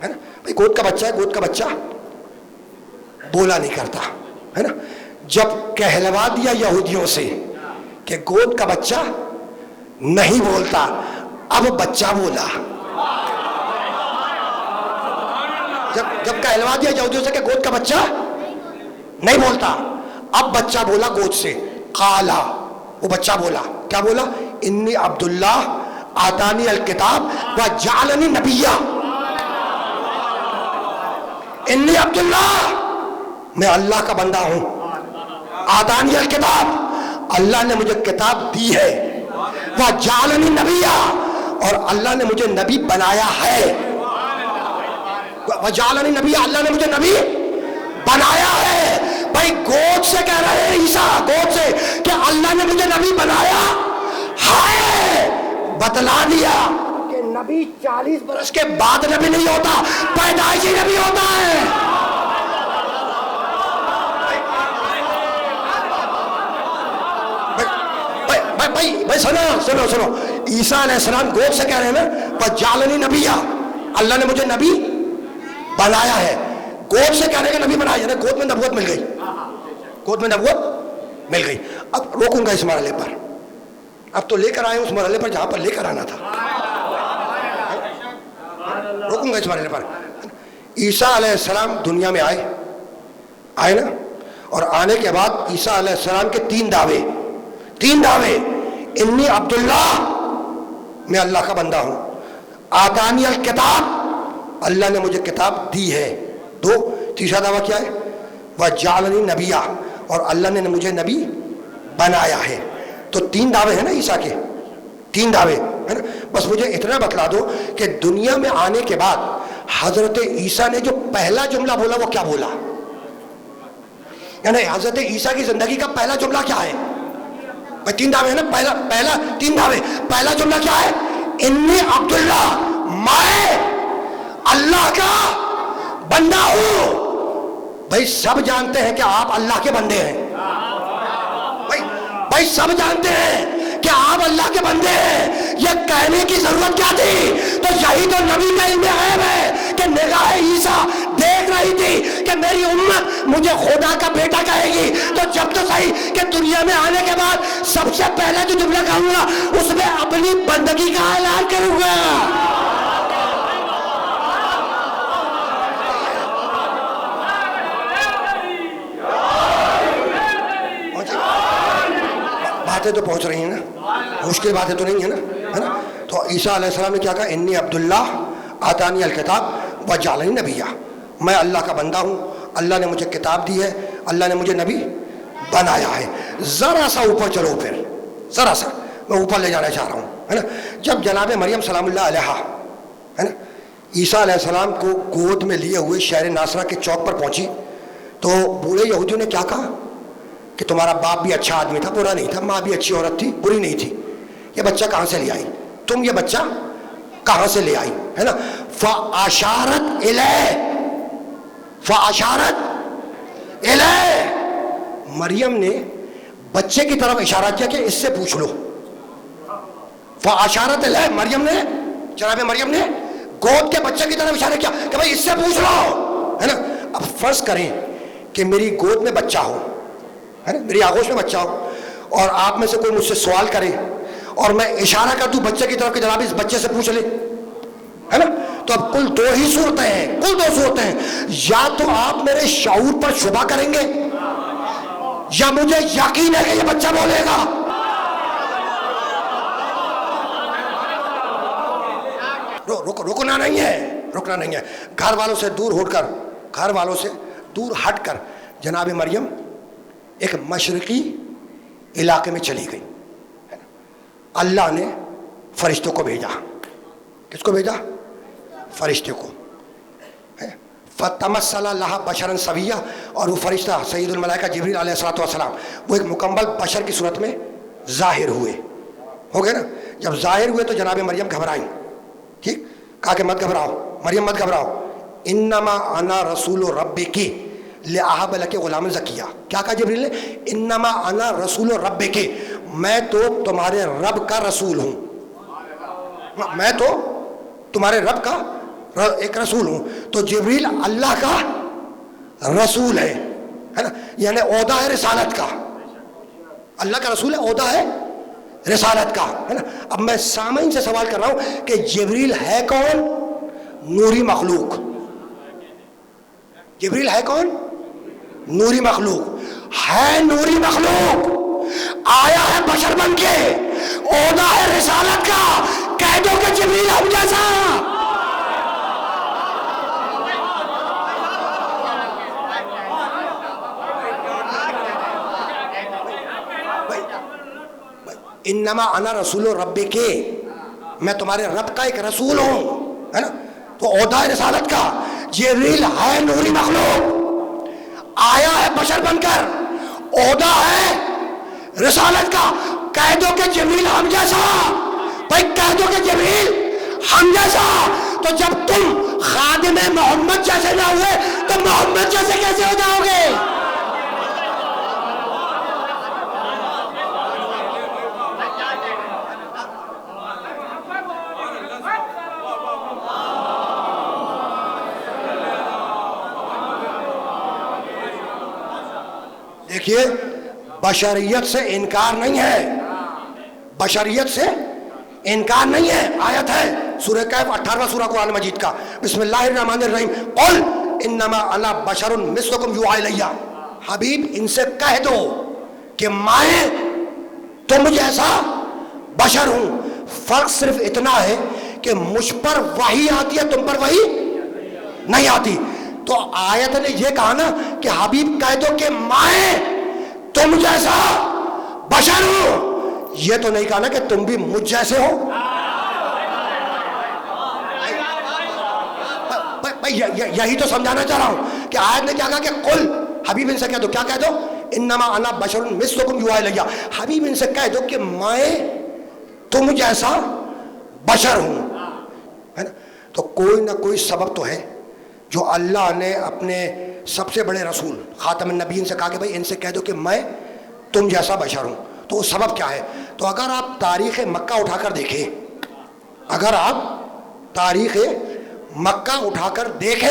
ہے نا. بھائی گود کا بچہ ہے, گود کا بچہ بولا نہیں کرتا, ہے نا. جب کہلوا دیا یہودیوں سے کہ گود کا بچہ نہیں بولتا, اب بچہ بولا. جب کہلوا دیا یہودیوں سے کہ گود کا بچہ نہیں بولتا، اب بچہ بولا گود سے، قالا، وہ بچہ بولا، کیا بولا؟ انی عبداللہ آتانی الکتاب و جعلنی نبیہ، انی عبداللہ، میں اللہ کا بندہ ہوں، آتانی الکتاب، اللہ نے مجھے کتاب دی ہے، و جعلنی نبیہ، اور اللہ نے مجھے نبی بنایا ہے، و جعلنی نبیہ، اللہ نے مجھے نبی بنایا ہے۔ بھائی گود سے کہہ رہے ہیں عیسیٰ، گود سے کہ اللہ نے مجھے نبی بنایا ہے، بتلا دیا کہ نبی 40 برس کے بعد نبی نہیں ہوتا، پیدائشی نبی ہوتا ہے۔ بھائی سنو، عیسیٰ علیہ السلام گود سے کہہ رہے ہیں نا، وَجَعَلَنِي نَبِيًّا، اللہ نے مجھے نبی بنایا ہے، گود سے کہہ رہے ہیں نبی بنایا ہے، گود میں نبوت مل گئی، گود میں نبوت مل گئی۔ اب روکوں گا اس مرحلے پر، اب تو لے کر آئے اس مرحلے پر جہاں پر لے کر آنا تھا، روکوں گا اس مرحلے پر۔ عیسیٰ علیہ السلام دنیا میں آئے نا، اور آنے کے بعد عیسیٰ علیہ السلام کے تین دعوے، انی عبداللہ، میں اللہ کا بندہ ہوں، آتانی الکتاب، اللہ نے مجھے کتاب دی ہے، دو، تیسرا دعویٰ کیا ہے؟ وَجَعَلَنِي نَبِيًّا، اور اللہ نے مجھے نبی بنایا ہے۔ تو تین دعوے ہیں نا عیسیٰ کے، تین دعوے ہے نا۔ بس مجھے اتنا بتلا دو کہ دنیا میں آنے کے بعد حضرت عیسیٰ نے جو پہلا جملہ بولا وہ کیا بولا؟ یعنی حضرت عیسیٰ کی زندگی کا پہلا جملہ کیا ہے؟ تین دعوے ہیں نا، پہلا تین دعوے، پہلا جملہ کیا ہے؟ انی عبداللہ، میں اللہ کا بندہ ہوں۔ بھائی سب جانتے ہیں کہ آپ اللہ کے بندے ہیں، بھائی سب جانتے ہیں کہ آپ اللہ کے بندے ہیں، یہ کہنے کی ضرورت کیا تھی؟ تو یہی تو نبی کا علم غیب ہے کہ نگاہ عیسیٰ دیکھ رہی تھی کہ میری امت مجھے خدا کا بیٹا کہے گی، تو جب تو صحیح کہ دنیا میں آنے کے بعد سب سے پہلے جو جملہ کہوں گا اس میں اپنی بندگی کا اعلان کروں گا۔ باتیں تو پہنچ رہی ہیں نا، مشکل باتیں تو نہیں ہیں نا، ہے نا۔ تو عیسیٰ علیہ السلام نے کیا کہا؟ انی عبداللہ آتانی الکتاب وجعلنی نبیہ، میں اللہ کا بندہ ہوں، اللہ نے مجھے کتاب دی ہے، اللہ نے مجھے نبی بنایا ہے۔ ذرا سا اوپر چلو، پھر ذرا سا میں اوپر لے جانا چاہ رہا ہوں، ہے نا۔ جب جناب مریم سلام اللہ علیہا، ہے نا، عیسیٰ علیہ السلام کو گود میں لیے ہوئے شہر ناصرہ کے چوک پر پہنچی تو بوڑھے یہودیوں نے کیا کہا کہ تمہارا باپ بھی اچھا آدمی تھا، برا نہیں تھا، ماں بھی اچھی عورت تھی، بری نہیں تھی، یہ بچہ کہاں سے لے آئی تم؟ یہ بچہ کہاں سے لے آئی، ہے نا۔ فَأَشَارَتْ إِلَيْهِ، مریم نے بچے کی طرف اشارہ کیا کہ اس سے پوچھ لو۔ فَأَشَارَتْ إِلَيْهِ، مریم نے، جناب مریم نے گود کے بچے کی طرف اشارہ کیا کہ بھائی اس سے پوچھ لو، ہے نا۔ اب فرض کریں کہ میری گود میں بچہ ہو، ہے نا، میری آغوش میں بچہ ہو، اور آپ میں سے کوئی مجھ سے سوال کرے اور میں اشارہ کر دوں بچے کی طرف کہ جناب اس بچے سے پوچھ لے، ہے نا۔ تو اب کل دو ہی صورتیں ہیں، کل دو صورتیں ہیں، یا تو آپ میرے شعور پر شبہ کریں گے یا مجھے یقین ہے کہ یہ بچہ بولے گا۔ رکنا نہیں ہے، گھر والوں سے دور ہٹ کر جناب مریم ایک مشرقی علاقے میں چلی گئی۔ اللہ نے فرشتوں کو بھیجا، کس کو بھیجا؟ فرشتے کو۔ فَتَمَثَّلَ لَهَا بَشَرًا سَوِيًّا، اور وہ فرشتہ سید الملائکہ جبریل علیہ السلام وہ ایک مکمل بشر کی صورت میں ظاہر ہوئے، ہو گئے نا۔ جب ظاہر ہوئے تو جناب مریم گھبرائیں، ٹھیک، کہا کہ مت گھبراؤ مریم، مت گھبراؤ، انما انا رسول ربکی لأہب لک غلاما زکیہ۔ کیا کہا جبریل نے؟ انما انا رسول ربکی، میں تو تمہارے رب کا رسول ہوں، میں تو تمہارے رب کا ایک رسول ہوں۔ تو جبریل اللہ کا رسول ہے نا، یعنی عہدہ ہے رسالت کا، اللہ کا رسول ہے، عہدہ ہے رسالت کا، ہے نا۔ اب میں سامعین سے سوال کر رہا ہوں کہ جبریل ہے کون؟ نوری مخلوق، جبریل ہے کون؟ نوری مخلوق ہے، نوری مخلوق آیا ہے بشر بن کے، عہدہ ہے رسالت کا، کہہ دو کہ جبریل ہم جیسا۔ انما انا رسول رب کے، میں تمہارے رب کا ایک رسول ہوں، ہے نا؟ تو عہدہ ہے رسالت کا، جبریل ہے نوری مخلوق آیا ہے بشر بن کر، عہدہ ہے رسالت کا، کہہ دو کہ جبریل ہم جیسا۔ بھائی کہہ دو کہ جبریل ہم جیسا، تو جب تم خادم محمد جیسے نہ ہوئے تو محمد جیسے کیسے ہو جاؤ گے؟ دیکھیے بشریت سے انکار نہیں ہے، بشریت سے انکار نہیں ہے۔ آیت ہے سورہ کہف 18واں سورہ قرآن مجید کا، بسم اللہ الرحمن الرحیم، قل انما انا بشر مثلکم یوحی الی۔ حبیب ان سے کہہ دو کہ میں تم جیسا بشر ہوں، فرق صرف اتنا ہے کہ مجھ پر وحی آتی ہے، تم پر وحی نہیں آتی۔ تو آیت نے یہ کہا نا کہ حبیب کہہ دو کہ میں تم جیسا بشر ہوں، یہ تو نہیں کہا نا کہ تم بھی مجھ جیسے ہو۔ یہی تو سمجھانا چاہ رہا ہوں کہ آیت نے کیا کہا کہ قل، حبیب ان سے کہہ دو، کیا کہہ دو؟ انما انا بشر مثلکم یوحی الی۔ حبیب ان سے کہہ دو کہ میں تم جیسا بشر ہوں، ہے نا؟ تو کوئی نہ کوئی سبب تو ہے جو اللہ نے اپنے سب سے بڑے رسول خاتم النبیین سے کہا کہ بھائی ان سے کہہ دو کہ میں تم جیسا بشر ہوں۔ تو وہ سبب کیا ہے؟ تو اگر آپ تاریخ مکہ اٹھا کر دیکھیں، اگر آپ تاریخ مکہ اٹھا کر دیکھیں،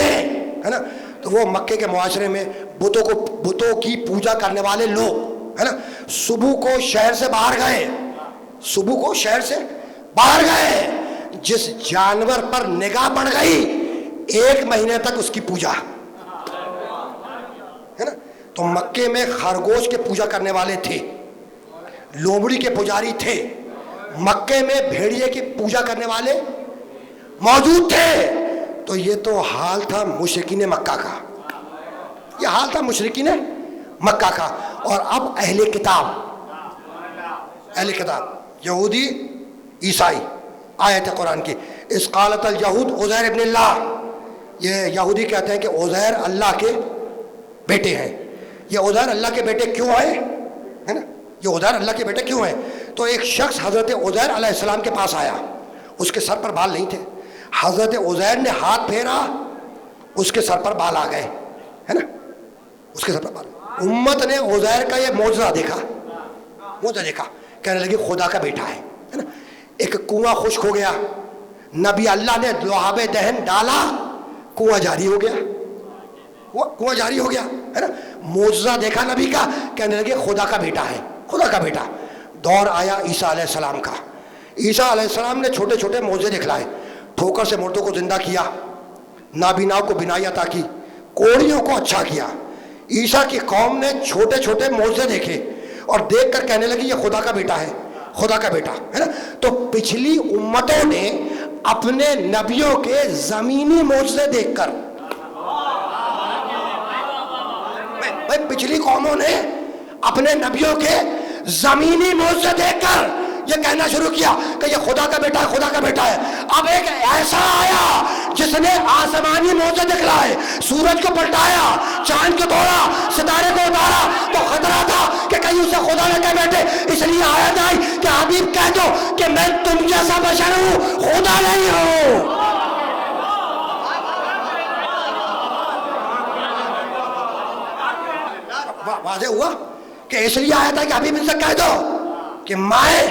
ہے نا، تو وہ مکے کے معاشرے میں بتوں کی پوجا کرنے والے لوگ، ہے نا، صبح کو شہر سے باہر گئے، صبح کو شہر سے باہر گئے، جس جانور پر نگاہ پڑ گئی 1 مہینے تک اس کی پوجا، ہے نا۔ تو مکے میں خرگوش کے پوجا کرنے والے تھے، لومڑی کے پجاری تھے، مکے میں بھیڑیے کی پوجا کرنے والے موجود تھے۔ تو یہ تو حال تھا مشرکین مکہ کا، یہ حال تھا مشرکین مکہ کا۔ اور اب اہل کتاب یہودی عیسائی، آیت ہے قرآن کی، اذ قالت الیہود عزیر ابن اللہ، یہ یہودی کہتے ہیں کہ عزیر اللہ کے بیٹے ہیں۔ یہ عزیر اللہ کے بیٹے کیوں آئے، ہے نا، یہ عزیر اللہ کے بیٹے کیوں ہیں؟ تو ایک شخص حضرت عزیر علیہ السلام کے پاس آیا، اس کے سر پر بال نہیں تھے، حضرت عزیر نے ہاتھ پھیرا، اس کے سر پر بال آ گئے، ہے نا، اس کے سر پر بال۔ امت نے عزیر کا یہ معجزہ دیکھا، کہنے لگی خدا کا بیٹا ہے نا۔ ایک کنواں خشک ہو گیا، نبی اللہ نے لعاب دہن ڈالا، کنواں جاری ہو گیا، کنواں جاری ہو گیا، ہے نا۔ معجزہ دیکھا نبی کا، کہنے لگے خدا کا بیٹا ہے، خدا کا بیٹا۔ دور آیا عیسیٰ علیہ السلام کا، عیسیٰ علیہ السلام نے چھوٹے چھوٹے معجزے دکھلائے، ٹھوکر سے مردوں کو زندہ کیا، نابیناؤں کو بینائی عطا کی، کوڑیوں کو اچھا کیا۔ عیسیٰ کی قوم نے چھوٹے چھوٹے معجزے دیکھے اور دیکھ کر کہنے لگی یہ خدا کا بیٹا ہے، خدا کا بیٹا ہے نا۔ تو پچھلی امتوں نے اپنے نبیوں کے زمینی معجزے دیکھ کر، پچھلی قوموں نے اپنے نبیوں کے زمینی معجزے دیکھ کر یہ کہنا شروع کیا کہ یہ خدا کا بیٹا ہے، خدا کا بیٹا ہے۔ اب ایک ایسا آیا جس نے آسمانی معجزے دکھلائے، سورج کو پلٹایا، چاند کو توڑا، ستارے کو اتارا، تو خطرہ تھا کہ کہیں اسے خدا نہ کہہ بیٹھے، اس لیے آیت آئی کہ حبیب کہہ دو کہ میں تم جیسا بشر ہوں، خدا نہیں ہوں۔ واضح ہوا کہ اس لیے آیا تھا کہ حبیب ان سے کہہ دو کہ میں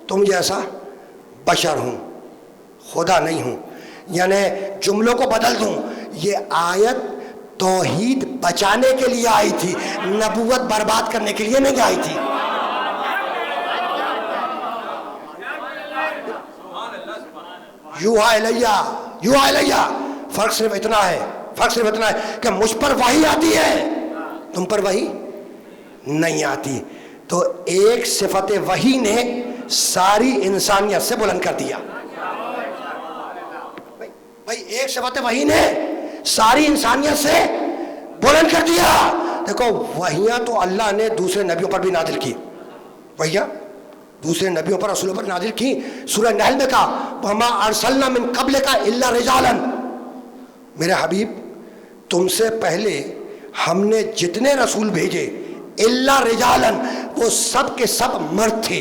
تم جیسا بشر ہوں، خدا نہیں ہوں۔ یعنی جملوں کو بدل دوں، یہ آیت توحید بچانے کے لیے آئی تھی، نبوت برباد کرنے کے لیے نہیں آئی تھی۔ یوحی الیہ، فرق صرف اتنا ہے فرق صرف اتنا ہے کہ مجھ پر وحی آتی ہے، تم پر وحی نہیں آتی. تو ایک صفت وحی نے ساری انسانیت سے بلند کر دیا. بھائی ایک صفت وحی نے ساری انسانیت سے بلند کر دیا. دیکھو وحیاں تو اللہ نے دوسرے نبیوں پر بھی نازل کی، وحیاں دوسرے نبیوں پر رسولوں پر نازل کی. سورہ نحل میں کہا وَمَا أَرْسَلْنَا مِن قَبْلِكَ إِلَّا رِجَالًا، میرے حبیب تم سے پہلے ہم نے جتنے رسول بھیجے الا رجالن، وہ سب کے سب مرد تھے،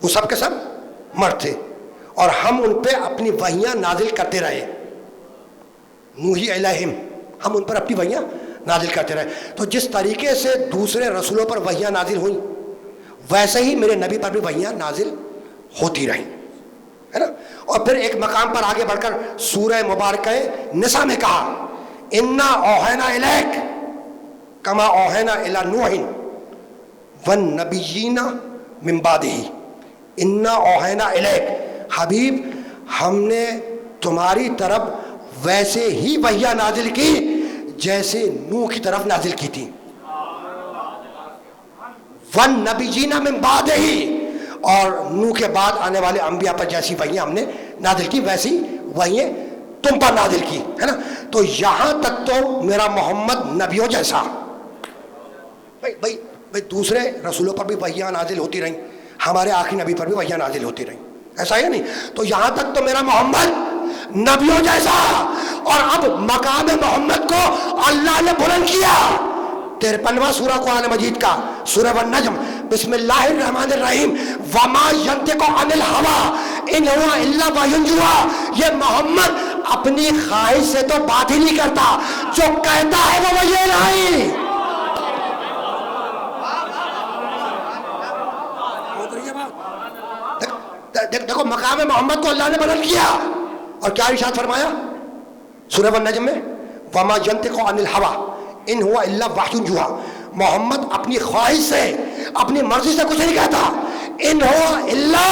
وہ سب کے سب مرد تھے، اور ہم ان پہ اپنی وحیاں نازل کرتے رہے. نوحی الیہم، ہم ان پر اپنی وحیاں نازل کرتے رہے. تو جس طریقے سے دوسرے رسولوں پر وحیاں نازل ہوئیں ویسے ہی میرے نبی پر بھی وحیاں نازل ہوتی رہیں، ہے نا. اور پھر ایک مقام پر آگے بڑھ کر سورہ مبارکہ نساء میں کہا انا اوحینا الیک کما اوحینا الی نوح والنبیین من بعدہ. انا اوحینا الیک، حبیب ہم نے تمہاری طرف ویسے ہی وحیاں نازل کی جیسے نوح کی طرف نازل کی تھی. والنبیین من بعدہ، اور نوح کے بعد آنے والے انبیاء پر جیسی وحیاں ہم نے نازل کی ویسی وحیاں تم پر نازل کی، ہے نا. تو یہاں تک تو میرا محمد نبیوں جیسا. بھائی دوسرے رسولوں پر بھی وحیاں نازل ہوتی رہیں، ہمارے آخری نبی پر بھی وحیاں نازل ہوتی رہیں، ایسا ہے نہیں. تو یہاں تک تو میرا محمد نبیوں جیسا. اور اب مقام محمد کو اللہ نے بلند کیا. 53واں سورہ قرآن مجید کا سورہ والنجم، بسم اللہ الرحمن الرحیم، وما ینطق عن الہوی ان ہوا الا وحی یوحی. یہ محمد اپنی خواہش سے تو بات ہی نہیں کرتا، جو کہتا ہے وہ وحی الہی. دیکھو مقام محمد کو اللہ نے بلند کیا، اور کیا ارشاد فرمایا سورہ والنجم میں وما ینطق عن الہوی ان ہوا الا وحی یوحی. محمد اپنی خواہش سے اپنی مرضی سے کچھ نہیں کہتا. ان ہوا الا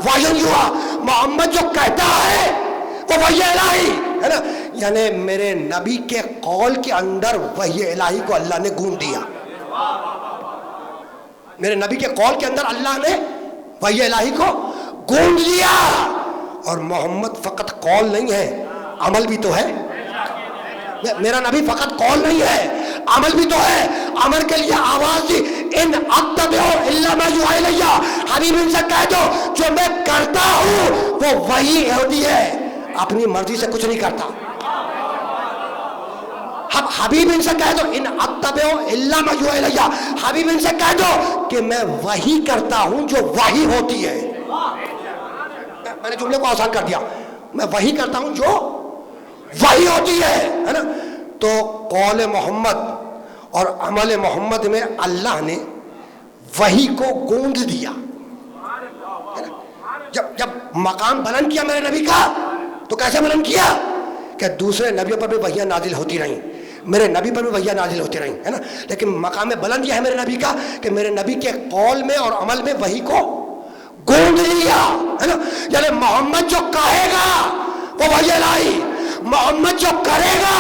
وحی یوحی، محمد جو کہتا ہے وہ وحی الہی ہے نا. یعنی میرے نبی کے قول کے اندر وحی الہی کو اللہ نے گونج دیا. میرے نبی کے قول کے اندر اللہ نے وحی الہی کو گونج دیا. اور محمد فقط قول نہیں ہے، عمل بھی تو ہے. میرا نبی فقط قول نہیں ہے، عمل بھی تو ہے. عمل کے لیے آواز دی ان اتبع الا ما یوحی الی. حبیب ان سے کہہ دو جو میں کرتا ہوں وہ وحی ہوتی ہے، اپنی مرضی سے کچھ نہیں کرتا. حبیب ان سے کہہ دو ان اتبع الا ما یوحی الی. حبیب ان سے کہہ دو کہ میں وحی کرتا ہوں جو وحی ہوتی ہے. میں نے جملے کو آسان کر دیا، میں وحی کرتا ہوں جو وحی ہوتی ہے نا. تو قول محمد اور عمل محمد میں اللہ نے وحی کو گونج دیا. جب مقام بلند کیا میرے نبی کا تو کیسے بلند کیا کہ دوسرے نبیوں پر بھی وحیاں نازل ہوتی رہیں، میرے نبی پر بھی وحیاں نازل ہوتی رہیں، ہے نا. لیکن مقام بلند یہ ہے میرے نبی کا کہ میرے نبی کے قول میں اور عمل میں وحی کو گونج لیا، ہے نا. یعنی محمد جو کہے گا وہ وحی الہی، محمد جو کرے گا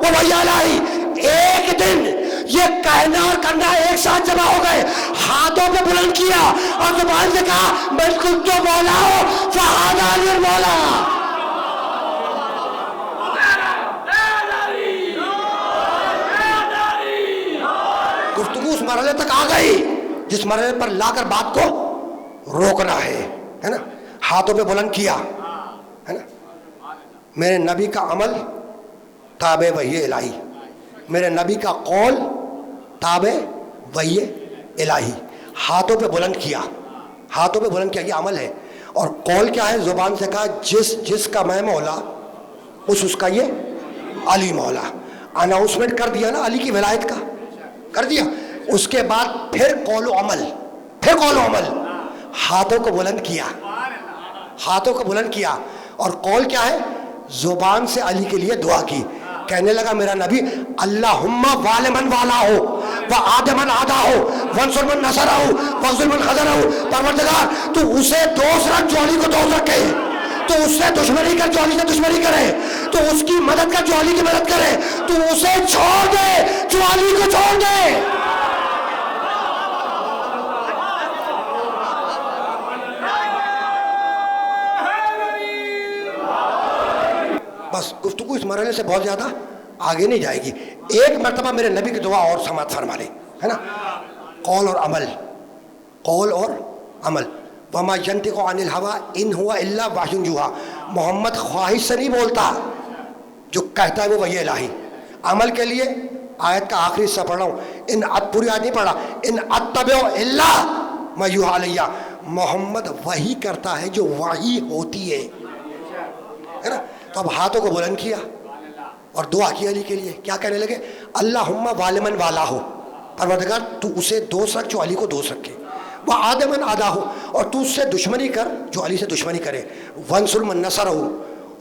وہ وحی الہی. ایک دن یہ کہنا اور کرنا ایک ساتھ جمع ہو گئے، ہاتھوں پہ بلند کیا اور زبان سے کہا میں خود تو مولا ہوں فہذا المولا. گفتگو اس مرحلے تک آ گئی جس مرحلے پر لا کر بات کو روکنا ہے نا. ہاتھوں پہ بلند کیا، ہے نا. میرے نبی کا عمل تابع وحی الہی، میرے نبی کا قول تابع وحی الہی. ہاتھوں پہ بلند کیا، ہاتھوں پہ بلند کیا، یہ عمل ہے. اور قول کیا ہے؟ زبان سے کہا جس کا میں مولا اس کا یہ علی مولا. اناؤنسمنٹ کر دیا نا علی کی ولایت کا، کر دیا. اس کے بعد پھر قول و عمل، پھر قول و عمل. ہاتھوں کو بلند کیا، ہاتھوں کو بلند کیا. اور قول کیا ہے؟ زبان سے علی کے لیے دعا کی. کہنے لگا میرا نبی اللہم وال من والا ہو و عاد من عادا ہو وانصر من نصرہ ہو وخذل من خذلہ ہو. پروردگار تو اسے دوست رکھ جو علی کو دوست رکھے، تو اس سے دشمنی کر جو علی سے دشمنی کرے، تو اس کی مدد کر جو علی کی مدد کرے، تو اسے چھوڑ دے جو علی کو چھوڑ دے۔ بس گفتگو اس مرحلے سے بہت زیادہ آگے نہیں جائے گی۔ ایک مرتبہ میرے نبی کی دعا اور سماعت فرما لیں، ہے نا، قول اور عمل، قول اور عمل۔ وما ينطق عن الهوى ان هو الا وحی یوحی، محمد خواہش سے نہیں بولتا، جو کہتا ہے وہ وحی الہی۔ عمل کے لیے آیت کا آخری حصہ پڑھ رہا ہوں، پوری آیت نہیں پڑھ رہا، ان اتبع الا ما یوحی الی، محمد وحی کرتا ہے جو وحی ہوتی ہے نا۔ تو اب ہاتھوں کو بلند کیا اور دعا کی علی کے لیے، کیا کہنے لگے؟ اللہم والمن والا ہو، پروردگار تو اسے دوست رکھ جو علی کو دوست رکھے، وہ آدمن آدھا ہو، اور تو اس سے دشمنی کر جو علی سے دشمنی کرے، ونصر من نصر ہو،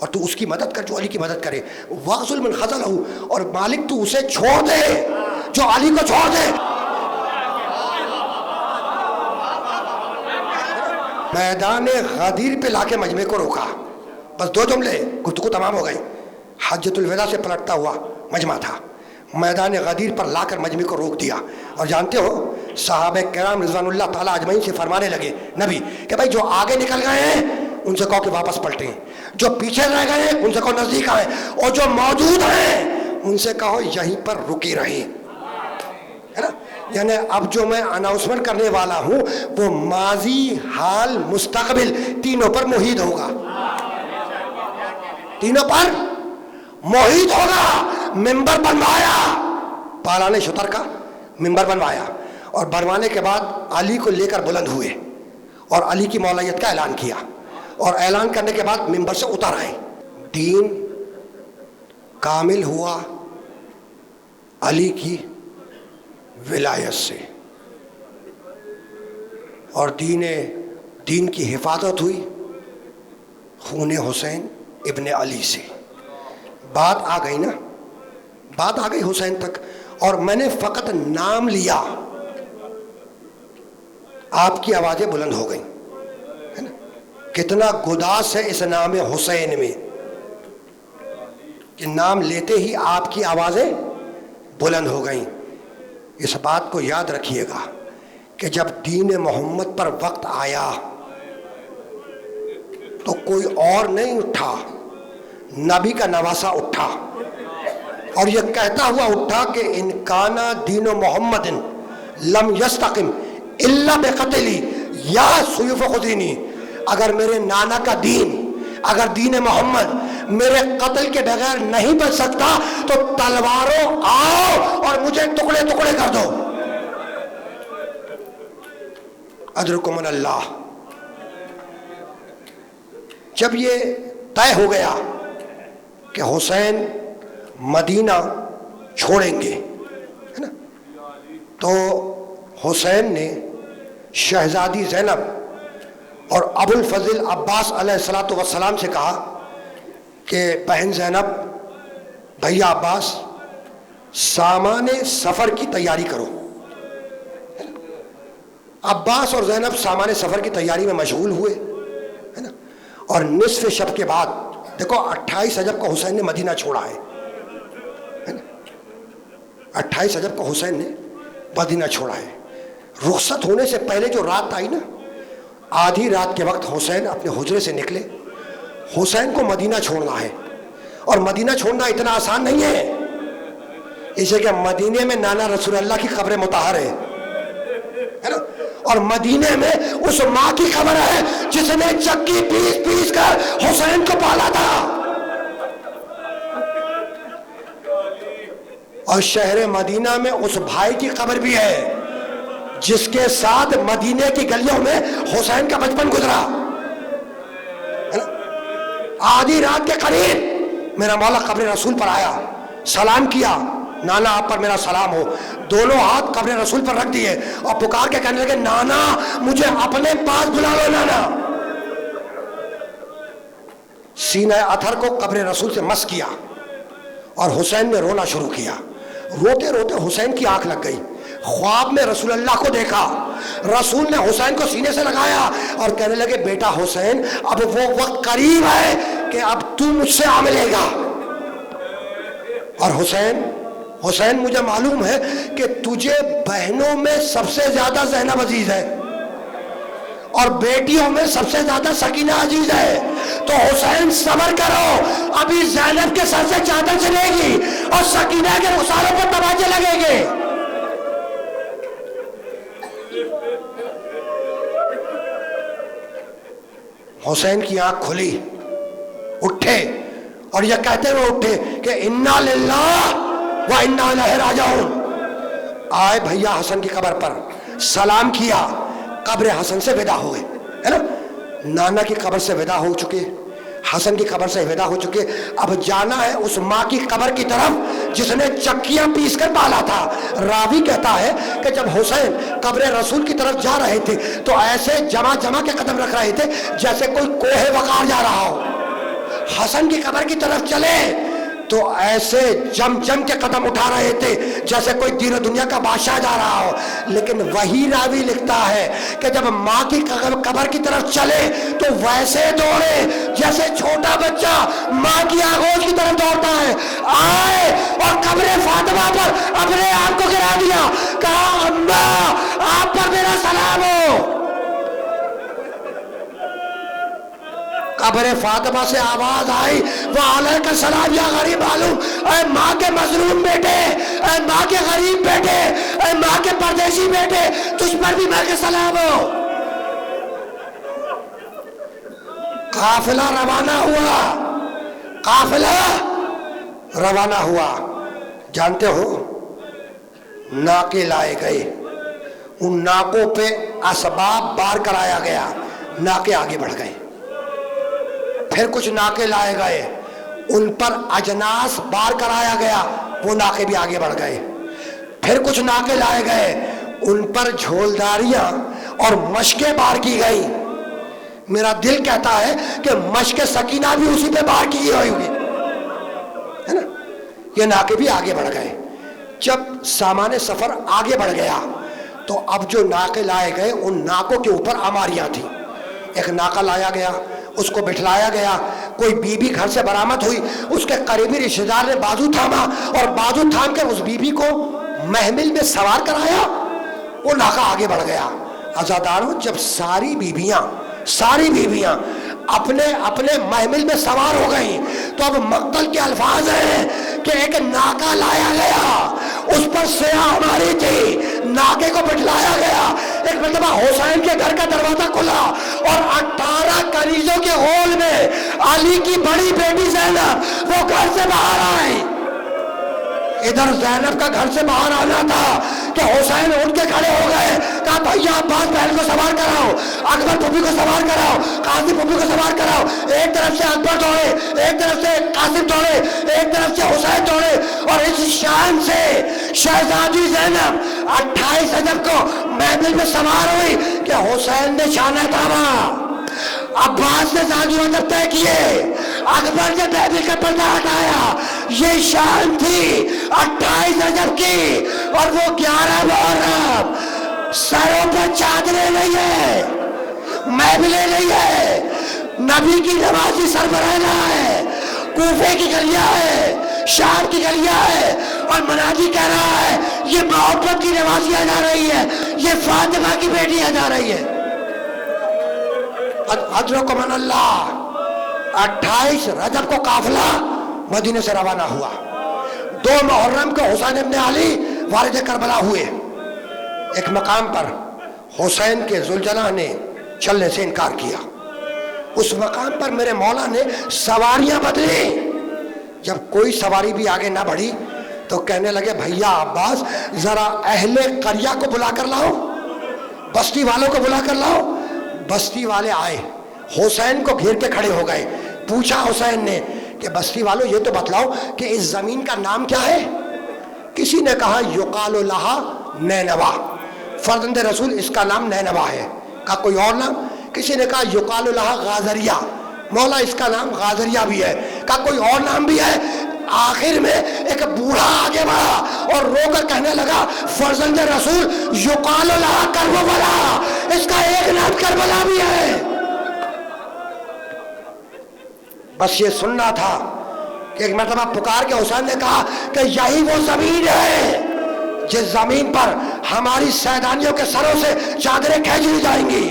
اور تو اس کی مدد کر جو علی کی مدد کرے، واخذل من خذل ہو، اور مالک تو اسے چھوڑ دے جو علی کو چھوڑ دے۔ میدان غدیر پہ لا کے مجمع کو روکا، بس دو جملے، گفتگو تمام ہو گئی۔ حجۃ الوداع سے پلٹتا ہوا مجمع تھا، میدان غدیر پر لا کر مجمع کو روک دیا۔ اور جانتے ہو صحابہ کرام رضوان اللہ تعالیٰ اجمعین سے فرمانے لگے نبی کہ بھائی جو آگے نکل گئے ہیں ان سے کہو کہ واپس پلٹیں، جو پیچھے رہ گئے ہیں ان سے کہو نزدیک آئیں، اور جو موجود ہیں ان سے کہو یہیں پر رکی رہیں، ہے نا۔ یعنی اب جو میں اناؤنسمنٹ کرنے والا ہوں وہ ماضی، حال، مستقبل تینوں پر محیط ہوگا، تینوں پر محیط ہوگا۔ ممبر بنوایا، پالان شتر کا ممبر بنوایا، اور بنوانے کے بعد علی کو لے کر بلند ہوئے اور علی کی مولیت کا اعلان کیا، اور اعلان کرنے کے بعد ممبر سے اتر آئے۔ دین کامل ہوا علی کی ولایت سے، اور دین کی حفاظت ہوئی خون حسین ابن علی سے۔ بات آ گئی نا، بات آ گئی حسین تک، اور میں نے فقط نام لیا، آپ کی آوازیں بلند ہو گئیں، ہے نا۔ کتنا گداس ہے اس نام حسین میں کہ نام لیتے ہی آپ کی آوازیں بلند ہو گئیں۔ اس بات کو یاد رکھیے گا کہ جب دین محمد پر وقت آیا تو کوئی اور نہیں اٹھا، نبی کا نواسا اٹھا، اور یہ کہتا ہوا اٹھا کہ ان کانا دین محمد لم یستقم الا بقتلی یا سیوف خذینی، اگر میرے نانا کا دین، اگر دین محمد میرے قتل کے بغیر نہیں بچ سکتا تو تلواروں آؤ اور مجھے ٹکڑے ٹکڑے کر دو۔ ادرکم من اللہ۔ جب یہ طے ہو گیا کہ حسین مدینہ چھوڑیں گے، ہے نا، تو حسین نے شہزادی زینب اور ابو الفضل عباس علیہ الصلوۃ والسلام سے کہا کہ بہن زینب، بھیا عباس، سامان سفر کی تیاری کرو۔ عباس اور زینب سامان سفر کی تیاری میں مشغول ہوئے، ہے نا، اور نصف شب کے بعد، دیکھو 28 رجب کو حسین نے مدینہ چھوڑا ہے، 28 رجب کو حسین نے مدینہ چھوڑا ہے۔ رخصت ہونے سے پہلے جو رات آئی نا، آدھی رات کے وقت حسین اپنے حجرے سے نکلے۔ حسین کو مدینہ چھوڑنا ہے، اور مدینہ چھوڑنا اتنا آسان نہیں ہے، اسے کہ مدینے میں نانا رسول اللہ کی قبر مطہر ہے نا، اور مدینے میں اس ماں کی قبر ہے جس نے چکی پیس پیس کر حسین کو پالا تھا، اور شہر مدینہ میں اس بھائی کی قبر بھی ہے جس کے ساتھ مدینے کی گلیوں میں حسین کا بچپن گزرا۔ آدھی رات کے قریب میرا مولا قبر رسول پر آیا، سلام کیا، نانا آپ پر میرا سلام ہو، دونوں ہاتھ قبر رسول پر رکھ دیے اور پکار کے کہنے لگے نانا مجھے اپنے پاس بلا لو نانا۔ سینہ اطہر کو قبر رسول سے مس کیا اور حسین نے رونا شروع کیا۔ روتے روتے حسین کی آنکھ لگ گئی، خواب میں رسول اللہ کو دیکھا رسول نے حسین کو سینے سے لگایا اور کہنے لگے بیٹا حسین اب وہ وقت قریب ہے کہ اب تو مجھ سے آ ملے گا. اور حسین مجھے معلوم ہے کہ تجھے بہنوں میں سب سے زیادہ زینب عزیز ہے اور بیٹیوں میں سب سے زیادہ سکینہ عزیز ہے. تو حسین صبر کرو، ابھی زینب کے سر سے چادر چلے گی اور سکینہ کے رخساروں پر تماچے لگیں گے. حسین کی آنکھ کھلی، اٹھے اور یہ کہتے ہوئے اٹھے کہ انا للہ و انا الیہ راجعون. آئے بھیا حسن کی قبر پر، سلام کیا، قبر حسن سے ودا ہوئے، ہے نا. نانا کی قبر سے ودا ہو چکے، حسن کی قبر سے ودا ہو چکے. اب جانا ہے اس ماں کی قبر کی طرف جس نے چکیاں پیس کر پالا تھا. راوی کہتا ہے کہ جب حسین قبر رسول کی طرف جا رہے تھے تو ایسے جمع کے قدم رکھ رہے تھے جیسے کوئی کوہ وقار جا رہا ہو. حسن کی قبر کی طرف چلے تو ایسے جم کے قدم اٹھا رہے تھے جیسے کوئی دین و دنیا کا بادشاہ جا رہا ہو. لیکن وہی راوی لکھتا ہے کہ جب ماں کی قبر کی طرف چلے تو ویسے دوڑے جیسے چھوٹا بچہ ماں کی آغوش کی طرف دوڑتا ہے. آئے اور قبر فاطمہ پر اپنے آپ کو گرا دیا، کہا اماں آپ پر میرا سلام ہو. قبر فاطمہ سے آواز آئی وعلیکم السلام یا غریب معلوم. اے ماں کے مظلوم بیٹے، اے ماں کے غریب بیٹے، اے ماں کے پردیسی بیٹے، تجھ پر بھی ماں کے سلام ہو. قافلہ روانہ ہوا. جانتے ہو ناکے لائے گئے، ان ناکوں پہ اسباب بار کرایا گیا، ناکے آگے بڑھ گئے. پھر کچھ ناکے لائے گئے، ان پر اجناس بار کرایا گیا، وہ ناکے بھی آگے بڑھ گئے. پھر کچھ ناکے لائے گئے، ان پر جھولداریاں اور مشقیں بار کی گئی. میرا دل کہتا ہے کہ مشق سکینہ بھی اسی پہ بار کی ہوئی ہوگی، ہے نا. یہ ناکے بھی آگے بڑھ گئے. جب سامان سفر آگے بڑھ گیا تو اب جو ناکے لائے گئے ان ناکوں کے اوپر عماریاں تھیں. ایک ناکہ لایا گیا، اس کو بٹھلایا گیا. کوئی بی بی گھر سے برآمد ہوئی، اس کے قریبی رشتہ دار نے بازو تھاما اور بازو تھام کے اس بی بی کو محمل میں سوار کرایا. وہ ناکہ آگے بڑھ گیا. عزاداروں، جب ساری بیویاں اپنے محمل میں سوار ہو گئیں تو اب مقتل کے الفاظ ہیں کہ ایک ناکہ لایا گیا، اس پر سیاہ ہماری تھی، ناکے کو بٹھلایا گیا. ایک مرتبہ حسین کے گھر کا دروازہ کھلا اور 18 کنیزوں کے غول میں علی کی بڑی بیٹی زینب وہ گھر سے باہر آئی. ادھر زینب کا گھر سے باہر آنا تھا کہ حسین اٹھ کے کھڑے ہو گئے. کہا بھیا عباس بہن کو سوار کراؤ، اکبر پھوپھی کو سوار کراؤ، قاسم پھوپھی کو سوار کراؤ. ایک طرف سے اکبر دوڑے، ایک طرف سے قاسم دوڑے، ایک طرف سے حسین دوڑے. اور اس شان سے شہزادی زینب 28 رجب کو محمل میں سوار ہوئی کہ حسین نے شانہ تھاما، عباس نے زانو اندر طے کیے، اکبر نے محمل کا پردہ ہٹایا. یہ شان تھی 28 رجب کی. اور وہ 11 محرم، سروں پر چادریں نہیں ہے، محملیں نہیں ہے، نبی کی نمازی سربراہ ہے، کوفے کی گلیاں ہے، شام کی گلیاں ہے. اور منادی کہہ رہا ہے یہ محبت کی نمازیاں جا رہی ہے، یہ فاطمہ کی بیٹیاں جا رہی ہے. ادرکم من اللہ. 28 رجب کو قافلہ مدینے سے روانہ ہوا. 2 محرم کو حسین ابن علی والد کربلا ہوئے. ایک مقام پر حسین کے ذوالجلال نے چلنے سے انکار کیا. اس مقام پر میرے مولا نے سواریاں بدلی. جب کوئی سواری بھی آگے نہ بڑھی تو کہنے لگے بھیا عباس ذرا اہل قریہ کو بلا کر لاؤ، بستی والوں کو بلا کر لاؤ. بستی والے آئے، حسین کو گھیر کے کھڑے ہو گئے. پوچھا حسین نے کہ بستی والوں یہ تو بتلاؤ کہ اس زمین کا نام کیا ہے؟ کسی نے کہا یقال لہا نینوا، فرزند رسول اس کا نام نینوا ہے. کہا کوئی اور نام؟ کسی نے کہا یقال لہا غازریہ، مولا اس کا نام غازریہ بھی ہے. کہا کوئی اور نام بھی ہے؟ آخر میں ایک بوڑھا آگے بڑھا اور رو کر کہنے لگا فرزند رسول یقال لہا کربلا، اس کا ایک نام کربلا بھی ہے۔ بس یہ سننا تھا کہ ایک مرتبہ پکار کے حسین نے کہا کہ یہی وہ زمین ہے جس زمین پر ہماری سیدانیوں کے سروں سے چادریں کھینچ لی جائیں گی،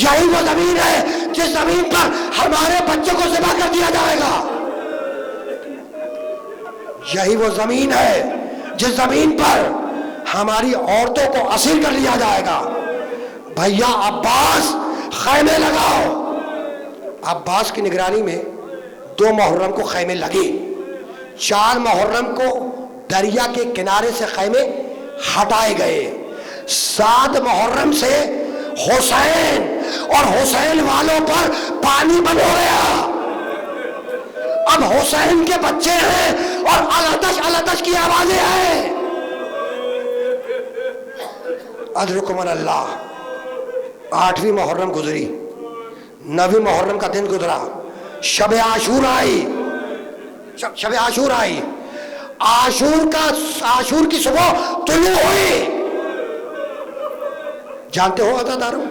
یہی وہ زمین ہے جس زمین پر ہمارے بچوں کو ذبح کر دیا جائے گا، یہی وہ زمین ہے جس زمین پر ہماری عورتوں کو اسیر کر لیا جائے گا۔ بھیا عباس خیمے لگاؤ۔ عباس کی نگرانی میں 2 محرم کو خیمے لگے، 4 محرم کو دریا کے کنارے سے خیمے ہٹائے گئے، 7 محرم سے حسین اور حسین والوں پر پانی بند ہو گیا۔ اب حسین کے بچے ہیں اور الاتش الاتش کی آوازیں ہیں۔ ادرکم اللہ، 8ویں محرم گزری، 9ویں محرم کا دن گزرا، شب عاشور آئی، شب عاشور آئی، عاشور کی صبح طلوع ہوئی۔ جانتے ہو عزادارو،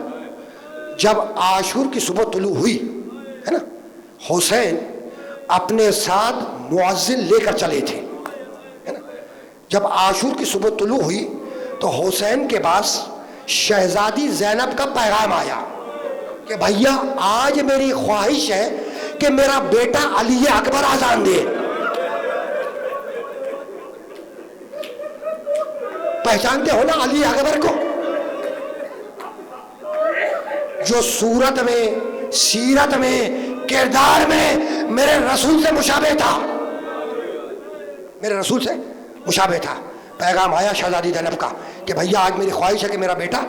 جب عاشور کی صبح طلوع ہوئی ہے نا، حسین اپنے ساتھ مؤذن لے کر چلے تھے ہے نا۔ جب عاشور کی صبح طلوع ہوئی تو حسین کے پاس شہزادی زینب کا پیغام آیا کہ بھیا آج میری خواہش ہے کہ میرا بیٹا علی اکبر آزان دے۔ پہچانتے ہو نا علی اکبر کو، جو صورت میں، سیرت میں، کردار میں میرے رسول سے مشابہ تھا، میرے رسول سے مشابہ تھا۔ پیغام آیا شہزادی زینب کا کہ بھیا آج میری خواہش ہے کہ میرا بیٹا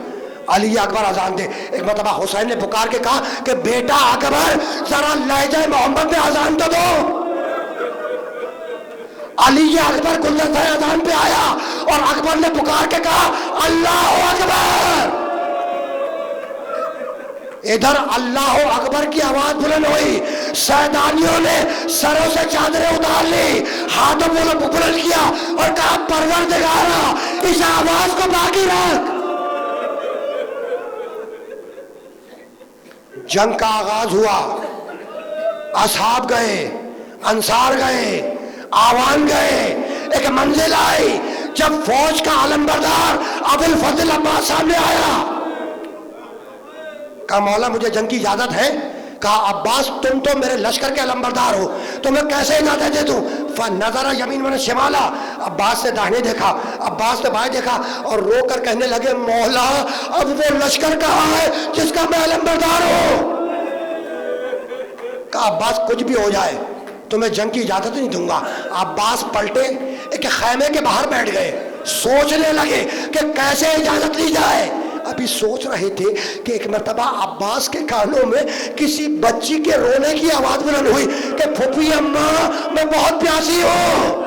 علی اکبر آزان دے۔ ایک مرتبہ حسین نے پکار کے کہا کہ بیٹا اکبر ذرا لہجہ محمد میں آزان تو دو۔ علی اکبر گلدستہ آزان پہ آیا اور اکبر نے پکار کے کہا اللہ اکبر۔ ادھر اللہ اکبر کی آواز بلند ہوئی، سیدانیوں نے سروں سے چادریں اتار لی، ہاتھوں کو بلند کیا اور کہا پروردگارا اس آواز کو باقی رکھ۔ جنگ کا آغاز ہوا، اصحاب گئے، انصار گئے، آوان گئے، ایک منزل آئی جب فوج کا علمبردار ابو الفضل عباس سامنے آیا۔ کہا مولا مجھے جنگ کی اجازت ہے۔ کہا عباس تم تو میرے لشکر کے علمبردار ہو، تمہیں کیسے اجازت دے دوں؟ فنظر یمین و شمالا، عباس نے داہنے دیکھا، عباس نے بائیں دیکھا اور رو کر کہنے لگے مولا اب وہ لشکر کہاں ہے جس کا میں علمبردار ہوں؟ کہا عباس کچھ بھی ہو جائے تمہیں جنگ کی اجازت نہیں دوں گا۔ عباس پلٹے، ایک خیمے کے باہر بیٹھ گئے، سوچنے لگے کہ کیسے اجازت لی جائے۔ ابھی سوچ رہے تھے کہ ایک مرتبہ عباس کے کانوں میں کسی بچی کے رونے کی آواز بلند ہوئی کہ پھوپھی اماں میں بہت پیاسی ہوں۔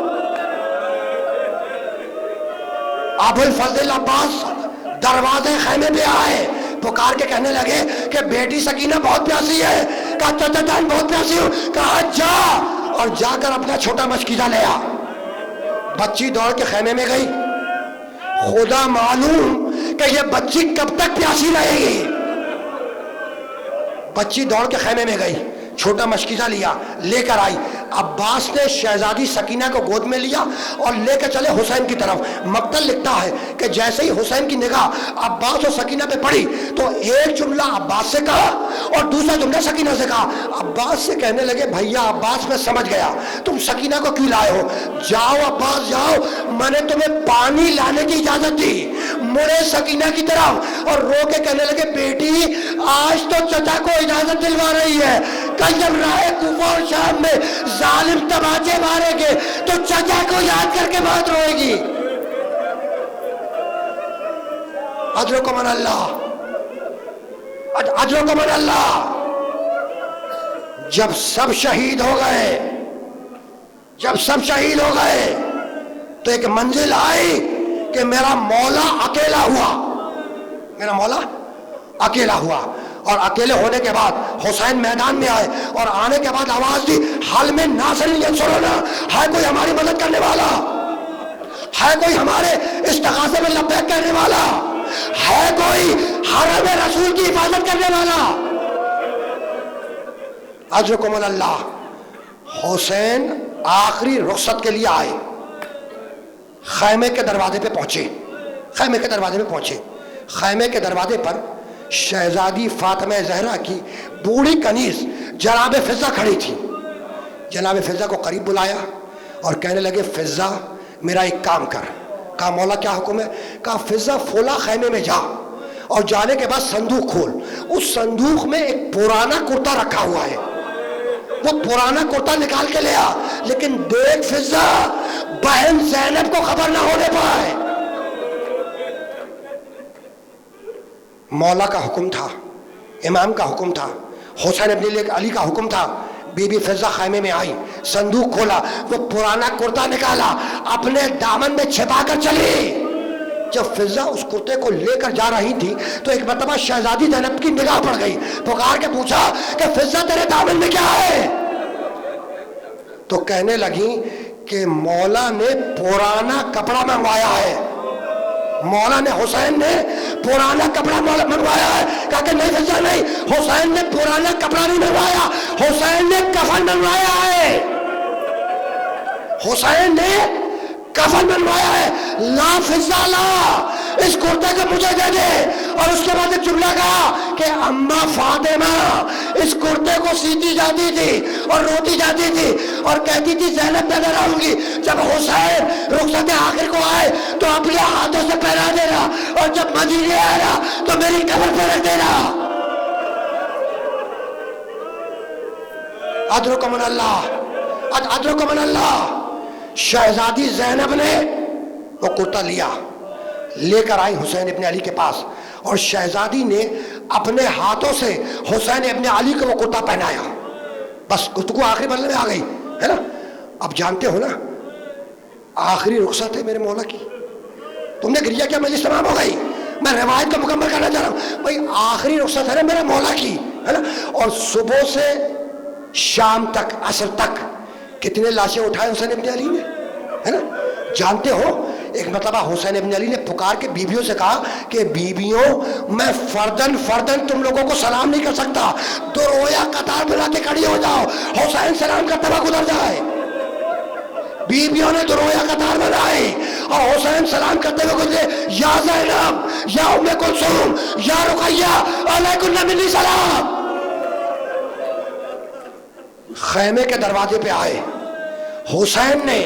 ابو الفضل عباس دروازے خیمے پہ آئے، پکار کے کہنے لگے کہ بیٹی سکینہ بہت پیاسی ہے۔ کہا چچا جان بہت پیاسی ہوں۔ کہا جا، اور جا کر اپنا چھوٹا مشکیزہ لے آ۔ بچی دوڑ کے خیمے میں گئی، خدا معلوم کہ یہ بچی کب تک پیاسی رہے گی۔ بچی دوڑ کے خیمے میں گئی، چھوٹا مشکیزہ لیا، لے کر آئی۔ عباس نے شہزادی سکینہ کو گود میں لیا اور لے کے چلے حسین کی طرف۔ مقتل لکھتا ہے کہ جیسے ہی حسین کی نگاہ عباس اور سکینہ پہ پڑی تو ایک جملہ عباس سے کہا اور دوسرا جملہ سکینہ سے کہا۔ عباس سے کہنے لگے بھیا عباس میں سمجھ گیا تم سکینہ کو کیوں لائے ہو، جاؤ عباس جاؤ، میں نے تمہیں پانی لانے کی اجازت دی۔ مڑے سکینہ کی طرف اور رو کے کہنے لگے بیٹی آج تو چچا کو اجازت دلوا رہی ہے، کل جب راہ کوفہ اور شام میں ظالم تماچے مارے گے تو چچا کو یاد کر کے بات روئے گی۔ اجرکم من اللہ، اجرکم من اللہ۔ جب سب شہید ہو گئے، جب سب شہید ہو گئے تو ایک منزل آئی کہ میرا مولا اکیلا ہوا، میرا مولا اکیلا ہوا۔ اور اکیلے ہونے کے بعد حسین میدان میں آئے اور آنے کے بعد آواز دی، حل میں ناصر ینصرنا، ہے کوئی ہماری مدد کرنے والا، ہے کوئی ہمارے استغاثے میں لبیک کہنے والا، ہے کوئی حرم رسول کی حفاظت کرنے والا؟ اجرکم اللہ۔ حسین آخری رخصت کے لیے آئے، خیمے کے دروازے پہ پہنچے، خیمے کے دروازے پہ پہنچے۔ خیمے کے دروازے پر شہزادی فاطمہ زہرا کی بوڑھی کنیز جناب فضہ کھڑی تھی۔ جناب فضہ کو قریب بلایا اور کہنے لگے فضہ میرا ایک کام کر۔ کہا مولا کیا حکم ہے؟ کہا فضہ فولا خیمے میں جا اور جانے کے بعد صندوق کھول، اس صندوق میں ایک پرانا کرتا رکھا ہوا ہے، وہ پرانا کرتا نکال کے لے آ، لیکن دیکھ فضہ بہن زینب کو خبر نہ ہونے پائے۔ مولا کا حکم تھا، امام کا حکم تھا، حسین ابن علی کا حکم تھا۔ بی بی فضہ خیمے میں آئی، صندوق کھولا، وہ پرانا کرتا نکالا، اپنے دامن میں چھپا کر چلی۔ جب فضہ اس کرتے کو لے کر جا رہی تھی تو ایک مرتبہ شہزادی زینب کی نگاہ پڑ گئی، پکار کے پوچھا کہ فضہ تیرے دامن میں کیا ہے؟ تو کہنے لگی کہ مولا نے پرانا کپڑا منگوایا ہے، مولا نے حسین نے پرانا کپڑا منگوایا ہے۔ کہا کہ نہیں فضہ نہیں، حسین نے پرانا کپڑا نہیں منگوایا، حسین نے کفن منگوایا ہے، حسین نے کفن منگوایا ہے۔ لا فضہ لا، اس کرتے کو مجھے دے دے۔ اور اس کے بعد ایک جملہ کہا کہ اماں فاطمہ اس کرتے کو سیتی جاتی تھی اور روتی جاتی تھی اور کہتی تھی زینب پیدا رہوں گی، جب حسین رخصت آخر کو آئے تو اپنے ہاتھوں سے پہنا دینا اور جب مدینے آیا تو میری قبر پہ رکھ دینا۔ ادرکم اللہ، ادرکم اللہ۔ شہزادی زینب نے وہ کرتا لیا، لے کر آئی حسین ابن علی کے پاس، اور شہزادی نے اپنے ہاتھوں سے حسین ابن علی کو وہ کرتا پہنایا۔ بس گفتگو آخری مرحلے میں آ گئی ہے نا۔ اب جانتے ہو نا آخری رخصت ہے میرے مولا کی، تم نے گریا کیا مجلس تمام ہو گئی؟ میں روایت کو مکمل کرنا چاہ رہا ہوں بھائی، آخری رخصت ہے نا میرے مولا کی ہے نا۔ اور صبح سے شام تک، عصر تک کتنے لاشیں اٹھائے حسین ابن علی نے ہے نا۔ جانتے ہو ایک مرتبہ حسین ابن علی نے پکار کے بیویوں سے کہا کہ بیویوں میں فردن فردن تم لوگوں کو سلام نہیں کر سکتا، دو رویا قطار بنا کے کھڑی ہو جاؤ، حسین سلام کرتے وقت گزر جائے۔ بیویوں نے دو رویا قطار بنائی اور حسین سلام کرتے ہوئے گزرے، یا زینب یا ام کلثوم یا رقیہ علیکم منی سلام۔ خیمے کے دروازے پہ آئے، حسین نے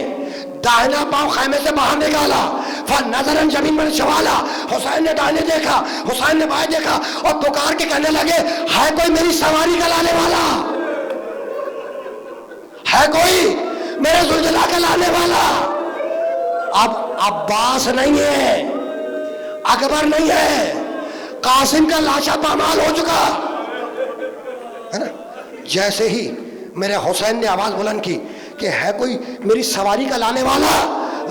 دائنا پاؤں خیمے سے باہر نکالا، فنظرا جمین من شوالا، حسین نے دائنے دیکھا، حسین نے بائیں دیکھا اور پکار کے کہنے لگے ہے کوئی میری سواری کا لانے والا، ہے کوئی میرے زلزلہ کا لانے والا؟ اب عباس نہیں ہے، اکبر نہیں ہے، قاسم کا لاشا پامال ہو چکا ہے نا۔ جیسے ہی میرے حسین نے آواز بلند کی کہ ہے کوئی میری سواری کا لانے والا،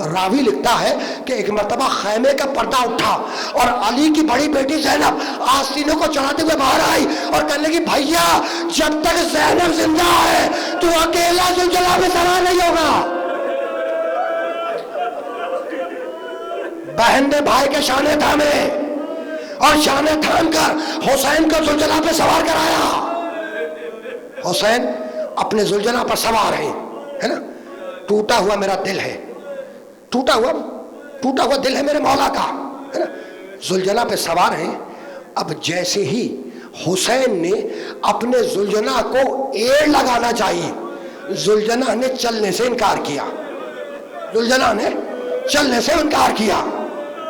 راوی لکھتا ہے کہ ایک مرتبہ خیمے کا پردہ اٹھا اور علی کی بڑی بیٹی زینب آستینوں کو چڑھاتے ہوئے باہر آئی اور کہنے لگی بھیا جب تک زینب زندہ ہے تو اکیلا زلزلہ میں سوار نہیں ہوگا۔ بہن نے بھائی کے شانے تھامے اور شانے تھام کر حسین کو زلزلہ پہ سوار کرایا۔ حسین اپنے زلجنہ پر سوار ہیں ہے نا۔ ٹوٹا ہوا میرا دل ہے، ٹوٹا ہوا دل ہے میرے مولا کا ہے نا۔ زلجنہ پہ سوار ہیں۔ اب جیسے ہی حسین نے اپنے زلجنہ کو ایڑ لگانا چاہیے، زلجنہ نے چلنے سے انکار کیا، زلجنہ نے چلنے سے انکار کیا۔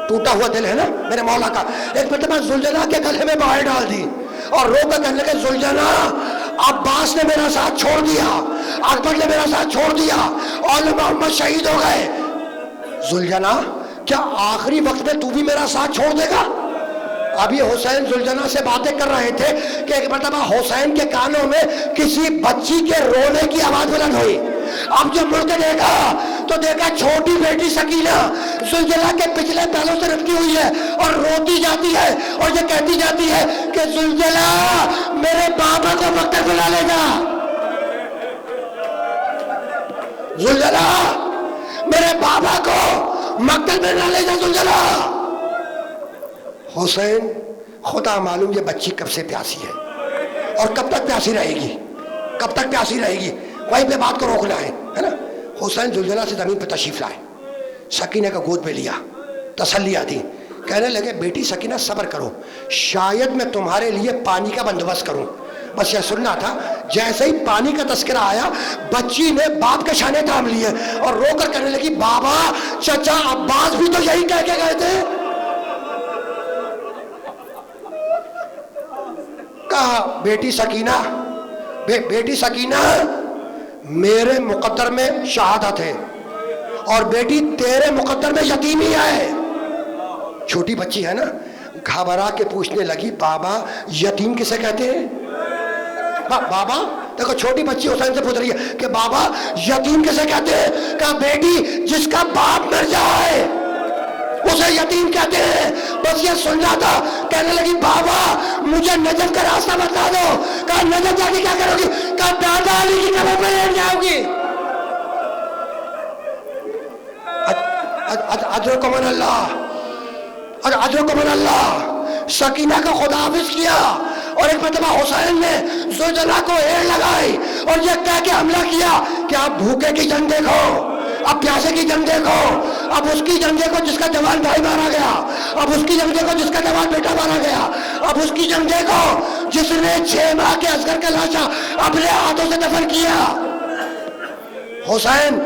ٹوٹا ہوا دل ہے نا میرے مولا کا۔ ایک مرتبہ زلجنہ کے گلے میں باہر ڈال دی اور رو کر کہنے لگے زلجنہ عباس نے میرا ساتھ چھوڑ دیا، اکبر نے میرا ساتھ چھوڑ دیا اور محمد شہید ہو گئے۔ زلجنہ کیا آخری وقت میں تو بھی میرا ساتھ چھوڑ دے گا؟ ابھی حسین زلجنہ سے باتیں کر رہے تھے کہ ایک مرتبہ حسین کے کانوں میں کسی بچی کے رونے کی آواز بلند ہوئی۔ اب جب مڑ کے دیکھا تو دیکھا چھوٹی بیٹی سکینہ زلجلہ کے پچھلے پہلوں سے رکھی ہوئی ہے اور روتی جاتی ہے اور یہ کہتی جاتی ہے کہ زلجلہ میرے بابا کو مکتب بلا لے جا، زلجلہ میرے بابا کو مکتب میں نہ لے جا زلجلہ۔ حسین خدا معلوم یہ بچی کب سے پیاسی ہے اور کب تک پیاسی رہے گی، کب تک پیاسی رہے گی، وہیں پہ بات کو روکنا ہے نا۔ حسین زلجلہ سے زمین پہ تشریف لائے، سکینہ کا گود پہ لیا، تسلیاں دی، کہنے لگے بیٹی سکینہ صبر کرو، شاید میں تمہارے لیے پانی کا بندوبست کروں۔ بس یہ سننا تھا۔ جیسے ہی پانی کا تذکرہ آیا بچی نے باپ کے شانے تھام لیے اور رو کر کہنے لگی بابا چچا عباس بھی تو یہی کہہ کے گئے تھے۔ کہا بیٹی سکینہ، بیٹی سکینہ میرے مقدر میں شہادت ہے اور بیٹی تیرے مقدر میں یتیمی ہے۔ چھوٹی بچی ہے نا، گھبرا کے پوچھنے لگی بابا یتیم کسے کہتے ہیں؟ بابا دیکھو چھوٹی بچی حسین سے پوچھ رہی ہے کہ بابا یتیم کسے کہتے ہیں؟ کہا بیٹی جس کا باپ مر جائے اسے یتیم کہتے ہیں۔ بس یہ سن رہا تھا، کہنے لگی بابا مجھے نجف کا راستہ بتا دو۔ کہا نجف جا کے کیا کرو گی؟ کہا دادا علی کی قبر پہ لیٹ جاؤ گی۔ اجرکم من اللہ، اجرکم من اللہ۔ سکینہ کا خدا حافظ کیا اور ایک مرتبہ حسین نے زلجلہ کو ایڑ لگائی اور یہ کہہ کے حملہ کیا کہ آپ بھوکے کی جنگ دیکھو، اب پیاسے کی جنگ دیکھو، اب اس کی جنگ دیکھو جس کا جوان بھائی مارا گیا، اب اس کی جنگ دیکھو جس کا جوان بیٹا مارا گیا، اب اس کی جنگ دیکھو جس نے 6 ماہ کے اصغر کا لاشا اپنے ہاتھوں سے دفن کیا۔ حسین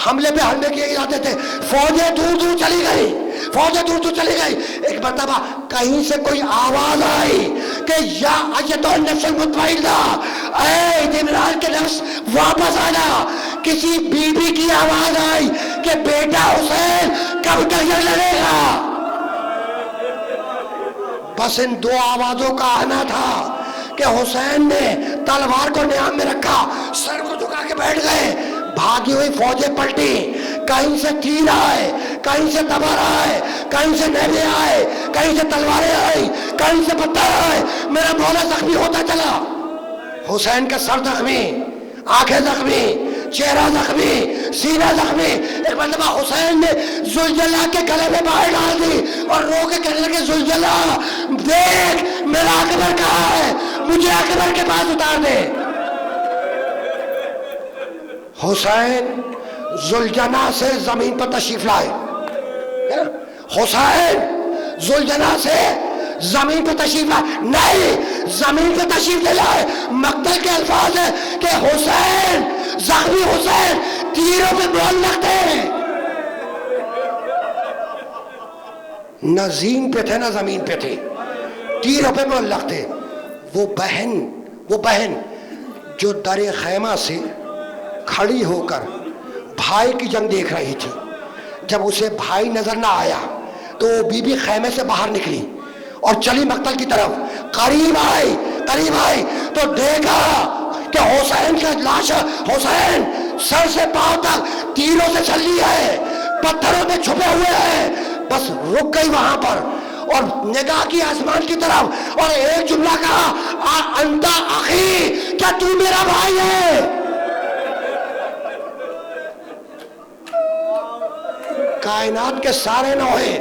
حملے پہ حملے کیے جاتے تھے، فوجیں دور دور چلی گئی، فوجیں دور دور چلی گئی۔ ایک مرتبہ کہیں سے کوئی آواز آئی کہ یا ایتھا النفس المطمئنہ، اے عمران کے نفس واپس آنا۔ کسی بی بی کی آواز آئی کہ بیٹا حسین کب تک یہ لڑے گا۔ بس ان 2 آوازوں کا آنا تھا کہ حسین نے تلوار کو نیام میں رکھا، سر کو جھکا کے بیٹھ گئے۔ بھاگی ہوئی فوجیں پلٹی، کہیں سے تیر آئے، کہیں سے تبر آئے، کہیں سے نیزے آئے، کہیں سے تلواریں آئی، کہیں سے پتھر آئے۔ میرا مولا زخمی ہوتا چلا، حسین کا سر زخمی، آنکھیں زخمی، چہرہ زخمی، سینہ زخمی۔ ایک مرتبہ حسین نے زلجلہ کے گلے میں باہر ڈال دی اور رو کے کہنے لگے زلجلہ دیکھ میرا اکبر کہاں ہے، مجھے اکبر کے پاس اتار دے۔ حسین زلجنہ سے زمین پر تشریف لائے، حسین زلجنہ سے زمین پر تشریف لائے، نہیں زمین پر تشریف لے لائے۔ مقتل کے الفاظ ہے کہ حسین زخمی حسین تیروں پہ معلق تھے، نہ زین پہ تھے نہ زمین پہ تھے، تیروں پہ معلق تھے۔ وہ بہن جو در خیمہ سے کھڑی ہو کر بھائی کی جنگ دیکھ رہی تھی، جب اسے بھائی نظر نہ آیا تو وہ بی بی خیمے سے باہر نکلی اور چلی مقتل کی طرف۔ قریب آئی تو دیکھا کہ حسین کا لاش، حسین سر سے پاؤں تک تیروں سے چھلی ہے، پتھروں میں چھپے ہوئے ہیں۔ بس رک گئی وہاں پر اور نگاہ کی آسمان کی طرف اور ایک جملہ کہا انتا اخی، کیا تو میرا بھائی ہے؟ کائنات کے سارے نوحے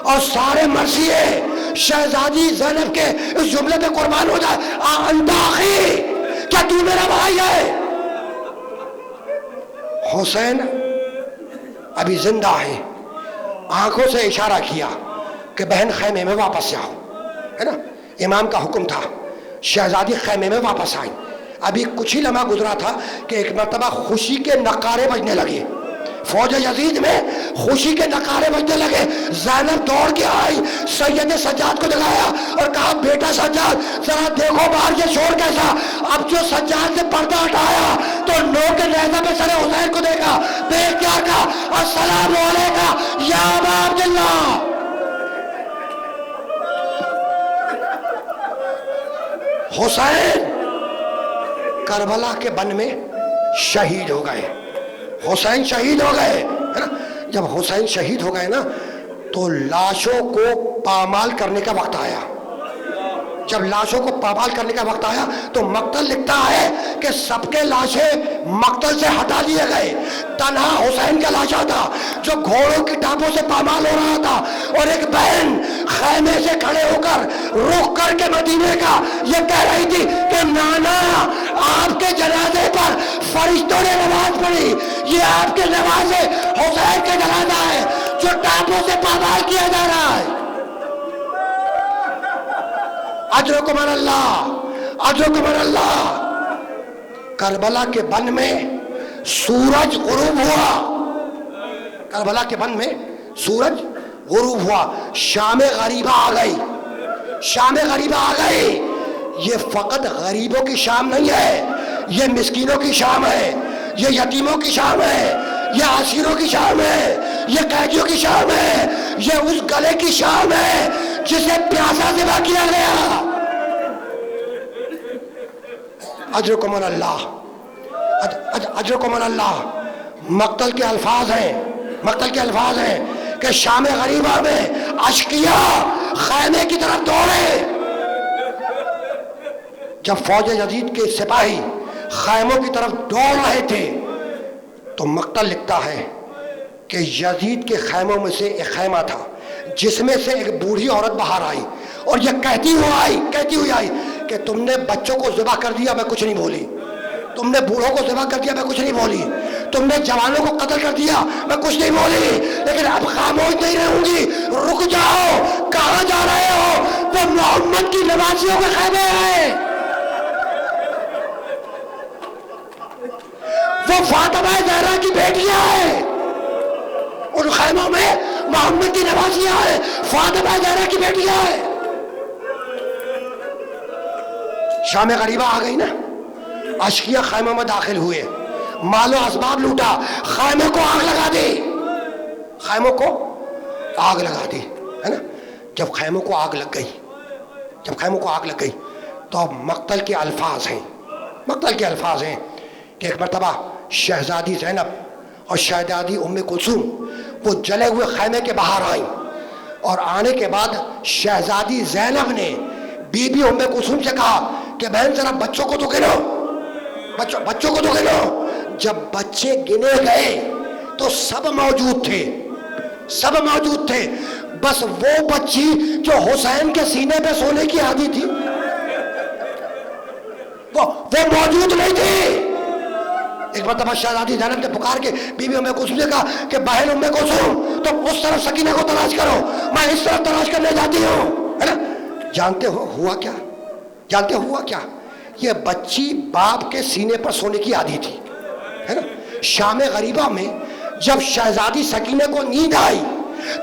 اور سارے مرثیے شہزادی زینب کے اس جملے پہ قربان ہو جائے، انتا اخی، کیا تو میرا بھائی ہے؟ حسین ابھی زندہ ہے، آنکھوں سے اشارہ کیا کہ بہن خیمے میں واپس جاؤ، ہے نا، امام کا حکم تھا۔ شہزادی خیمے میں واپس آئی۔ ابھی کچھ ہی لمحہ گزرا تھا کہ ایک مرتبہ خوشی کے نقارے بجنے لگے، فوج یزید میں خوشی کے نقارے بجنے لگے۔ زینب دوڑ کے آئی، سید سجاد کو جگایا اور کہا بیٹا سجاد ذرا دیکھو باہر یہ شور کیسا۔ اب جو سجاد سے پردہ ہٹایا تو نو کے نیزہ پہ سر حسین کو دیکھا، بے اختیار کہا السلام علیکہ یا ابا عبداللہ۔ حسین کربلا کے بن میں شہید ہو گئے، حسین شہید ہو گئے۔ جب حسین شہید ہو گئے نا تو لاشوں کو پامال کرنے کا وقت آیا. جب لاشوں کو پامال کرنے کا وقت آیا تو مقتل لکھتا ہے کہ سب کے لاشیں مقتل سے ہٹا لیے گئے. تنہا حسین کا لاشا تھا جو گھوڑوں کی ٹانپوں سے پامال ہو رہا تھا. اور ایک بہن خیمے سے کھڑے ہو کر رخ کر کے مدینے کا یہ کہہ رہی تھی کہ نانا آپ کے جنازے پر فرشتوں نے نماز پڑھی. یہ آپ کے نمازے حسین کا جنازہ ہے جو ٹانپوں سے پامال کیا جا رہا ہے. اجرکم اللہ، اجرکم اللہ. کربلا کے بن میں سورج غروب ہوا. کربلا کے بن میں سورج غروب ہوا. شام غریبہ آ گئی. شام غریبہ آ گئی. یہ فقط غریبوں کی شام نہیں ہے، یہ مسکینوں کی شام ہے، یہ یتیموں کی شام ہے، یہ اسیروں کی شام ہے، یہ قیدیوں کی شام ہے، یہ اس گلے کی شام ہے جسے پیاسا ذبح کیا گیا. اجرکم اللہ، اجرکم اللہ. مقتل کے الفاظ ہیں، مقتل کے الفاظ ہیں کہ شام غریبہ میں اشقیاء خیمے کی طرف دوڑے. جب فوج یزید کے سپاہی خیموں کی طرف دوڑ رہے تھے تو مقتل لکھتا ہے کہ یزید کے خیموں میں سے ایک خیمہ تھا جس میں سے ایک بوڑھی عورت باہر آئی اور یہ کہتی ہوئی آئی کہ تم نے بچوں کو ذبح کر دیا، میں کچھ نہیں بولی. تم نے بوڑھوں کو ذبح کر دیا، میں کچھ نہیں بولی. تم نے جوانوں کو قتل کر دیا، میں کچھ نہیں بولی. لیکن اب خاموش نہیں رہوں گی. رک جاؤ. کہاں جا رہے ہو؟ وہ محمد کی نوازیوں کے خیمے ہیں، وہ فاطمہ زہرا کی بیٹیاں ہیں. ان خیموں میں محمد کی نوازیاں ہیں، فاطمہ زہرا کی بیٹیاں ہیں. شام غریبہ آ گئی نا. اشقیاء خیموں میں داخل ہوئے، مال و اسباب لوٹا، خیمے کو آگ لگا دی. خیموں کو آگ لگا دی ہے نا. جب خیموں کو آگ لگ گئی، جب خیموں کو آگ لگ گئی تو اب مقتل کے الفاظ ہیں، مقتل کے الفاظ ہیں کہ ایک مرتبہ شہزادی زینب اور شہزادی ام کلثوم وہ جلے ہوئے خیمے کے باہر آئیں. اور آنے کے بعد شہزادی زینب نے بی بی ام کلثوم سے کہا کہ بہن ذرا بچوں کو تو گنو، بچوں کو تو گنو. جب بچے گنے گئے تو سب موجود تھے، سب موجود تھے. بس وہ بچی جو حسین کے سینے پہ سونے کی عادی تھی وہ موجود نہیں تھی. ایک مرتبہ شہزادی زینب نے پکار کے بی بی ام کلثوم سے کہا کہ بہن ام کلثوم تم اس طرف سکینہ کو تلاش کرو، میں اس طرف تلاش کرنے جاتی ہوں، ہے نا. جانتے ہو ہوا کیا؟ جانتے ہو ہوا کیا؟ یہ بچی باپ کے سینے پر سونے کی عادی تھی، ہے نا. شام غریبہ میں جب شہزادی سکینہ کو نیند آئی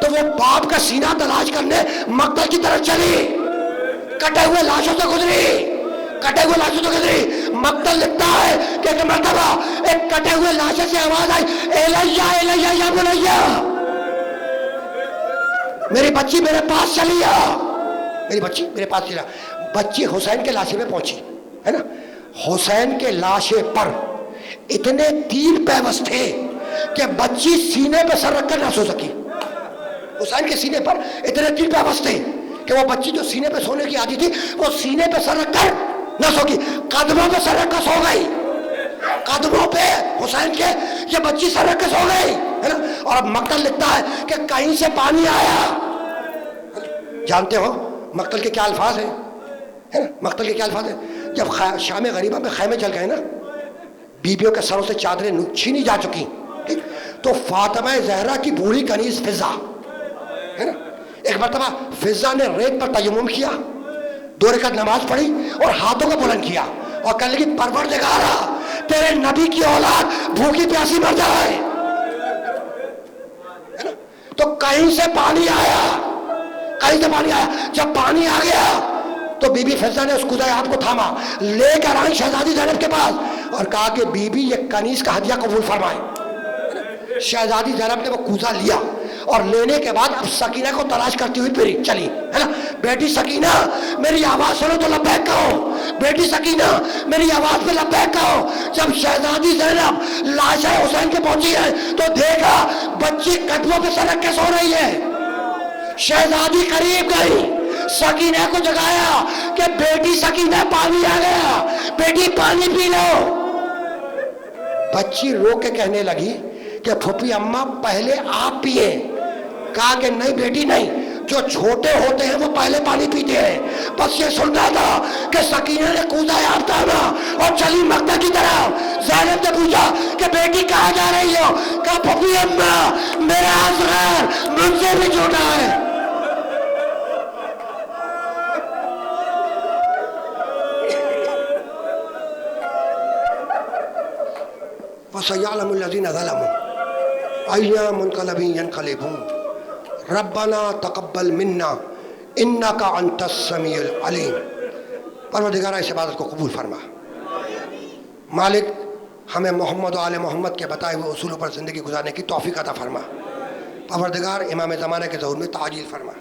تو وہ باپ کا سینہ تلاش کرنے مقتل کی طرف چلی. کٹے ہوئے لاشوں سے گزری، کٹے ہوئے لاشوں سے گزری. مقتل لکھتا ہے کہ ایک مرتبہ ایک کٹے ہوئے لاشے سے آواز آئی، الیہ الیہ یا بنیہ، میری بچی میرے پاس چلی آ، میری بچی میرے پاس چلی آ. بچی حسین کے لاشے پہ پہنچی ہے نا. حسین کے لاشے پر اتنے تیر پیوست تھے کہ بچی سینے پہ سر رکھ کر نہ سو سکی. حسین کے سینے پر اتنے تیر پیوست تھے کہ وہ بچی جو سینے پہ سونے کی عادی تھی وہ سینے پہ سر رکھ کر نہ سو کی، قدموں پہ سر رکھ کر سو گئی. قدموں پہ حسین کے یہ بچی سر رکھ کے سو گئی ہے نا. اور اب مقتل لکھتا ہے کہ کہیں سے پانی آیا. جانتے ہو مقتل کے کیا الفاظ ہیں؟ مقتل کے کیا الفاظ ہیں؟ جب شام غریبہ میں خیمے جل گئے نا، بیبیوں کے سروں سے چادریں چھینی جا چکی، تو فاطمہ زہرا کی بوڑھی کنیز فضا ہے نا. ایک مرتبہ فضا نے ریت پر تیمم کیا، 2 رکعت نماز پڑھی اور ہاتھوں کو بلند کیا اور کہنے لگی پروردگارا تیرے نبی کی اولاد بھوکی پیاسی مر جائے. تو کہیں سے پانی آیا، کہیں سے پانی آیا. جب پانی آ گیا تو بی بی فضا نے اس قدائے آپ کو تھاما، لے کر آئی شہزادی زینب کے پاس اور کہا کہ بی بی یہ کنیز کا ہدیہ قبول فرمائے. شہزادی زینب نے وہ کوزہ لیا اور لینے کے بعد اب سکینہ کو تلاش کرتی ہوئی پھری چلی ہے نا. بیٹی سکینہ میری آواز سنو تو لبیک کہو، بیٹی سکینہ میری آواز پہ لبیک کہو۔ جب شہزادی زینب لاش حسین کے پہنچی ہے تو دیکھا بچی قدموں پہ سرک کے سو رہی ہے۔ شہزادی قریب گئی، سکینہ کو جگایا کہ بیٹی سکینہ پانی آ گیا، بیٹی پانی پی لو۔ بچی رو کے کہنے لگی کہ پھوپھی اماں پہلے آپ پیئے۔ کہا کہ نہیں بیٹی نہیں، جو چھوٹے ہوتے ہیں وہ پہلے پانی پیتے ہیں۔ بس یہ سننا تھا کہ سکینہ نے کودا آفتابہ اور چلی مکہ کی طرف۔ زینب نے پوچھا کہ بیٹی کہاں جا رہی ہو؟ کہا پھوپھی اماں میرا اصغر مجھ سے بھی چھوٹا ہے۔ وَسَيَعْلَمُ الَّذِينَ ظَلَمُوا أَيَّ مُنْقَلَبٍ يَنْقَلِبُونَ رَبَّنَا تَقَبَّلْ مِنَّا إِنَّكَ أَنْتَ السَّمِيعُ الْعَلِيمُ۔ پروردگارہ اس عبادت کو قبول فرما۔ مالک ہمیں محمد و آل محمد کے بتائے ہوئے اصولوں پر زندگی گزارنے کی توفیق عطا فرما۔ پروردگار امام زمانہ کے ظہور میں تعجیل فرما۔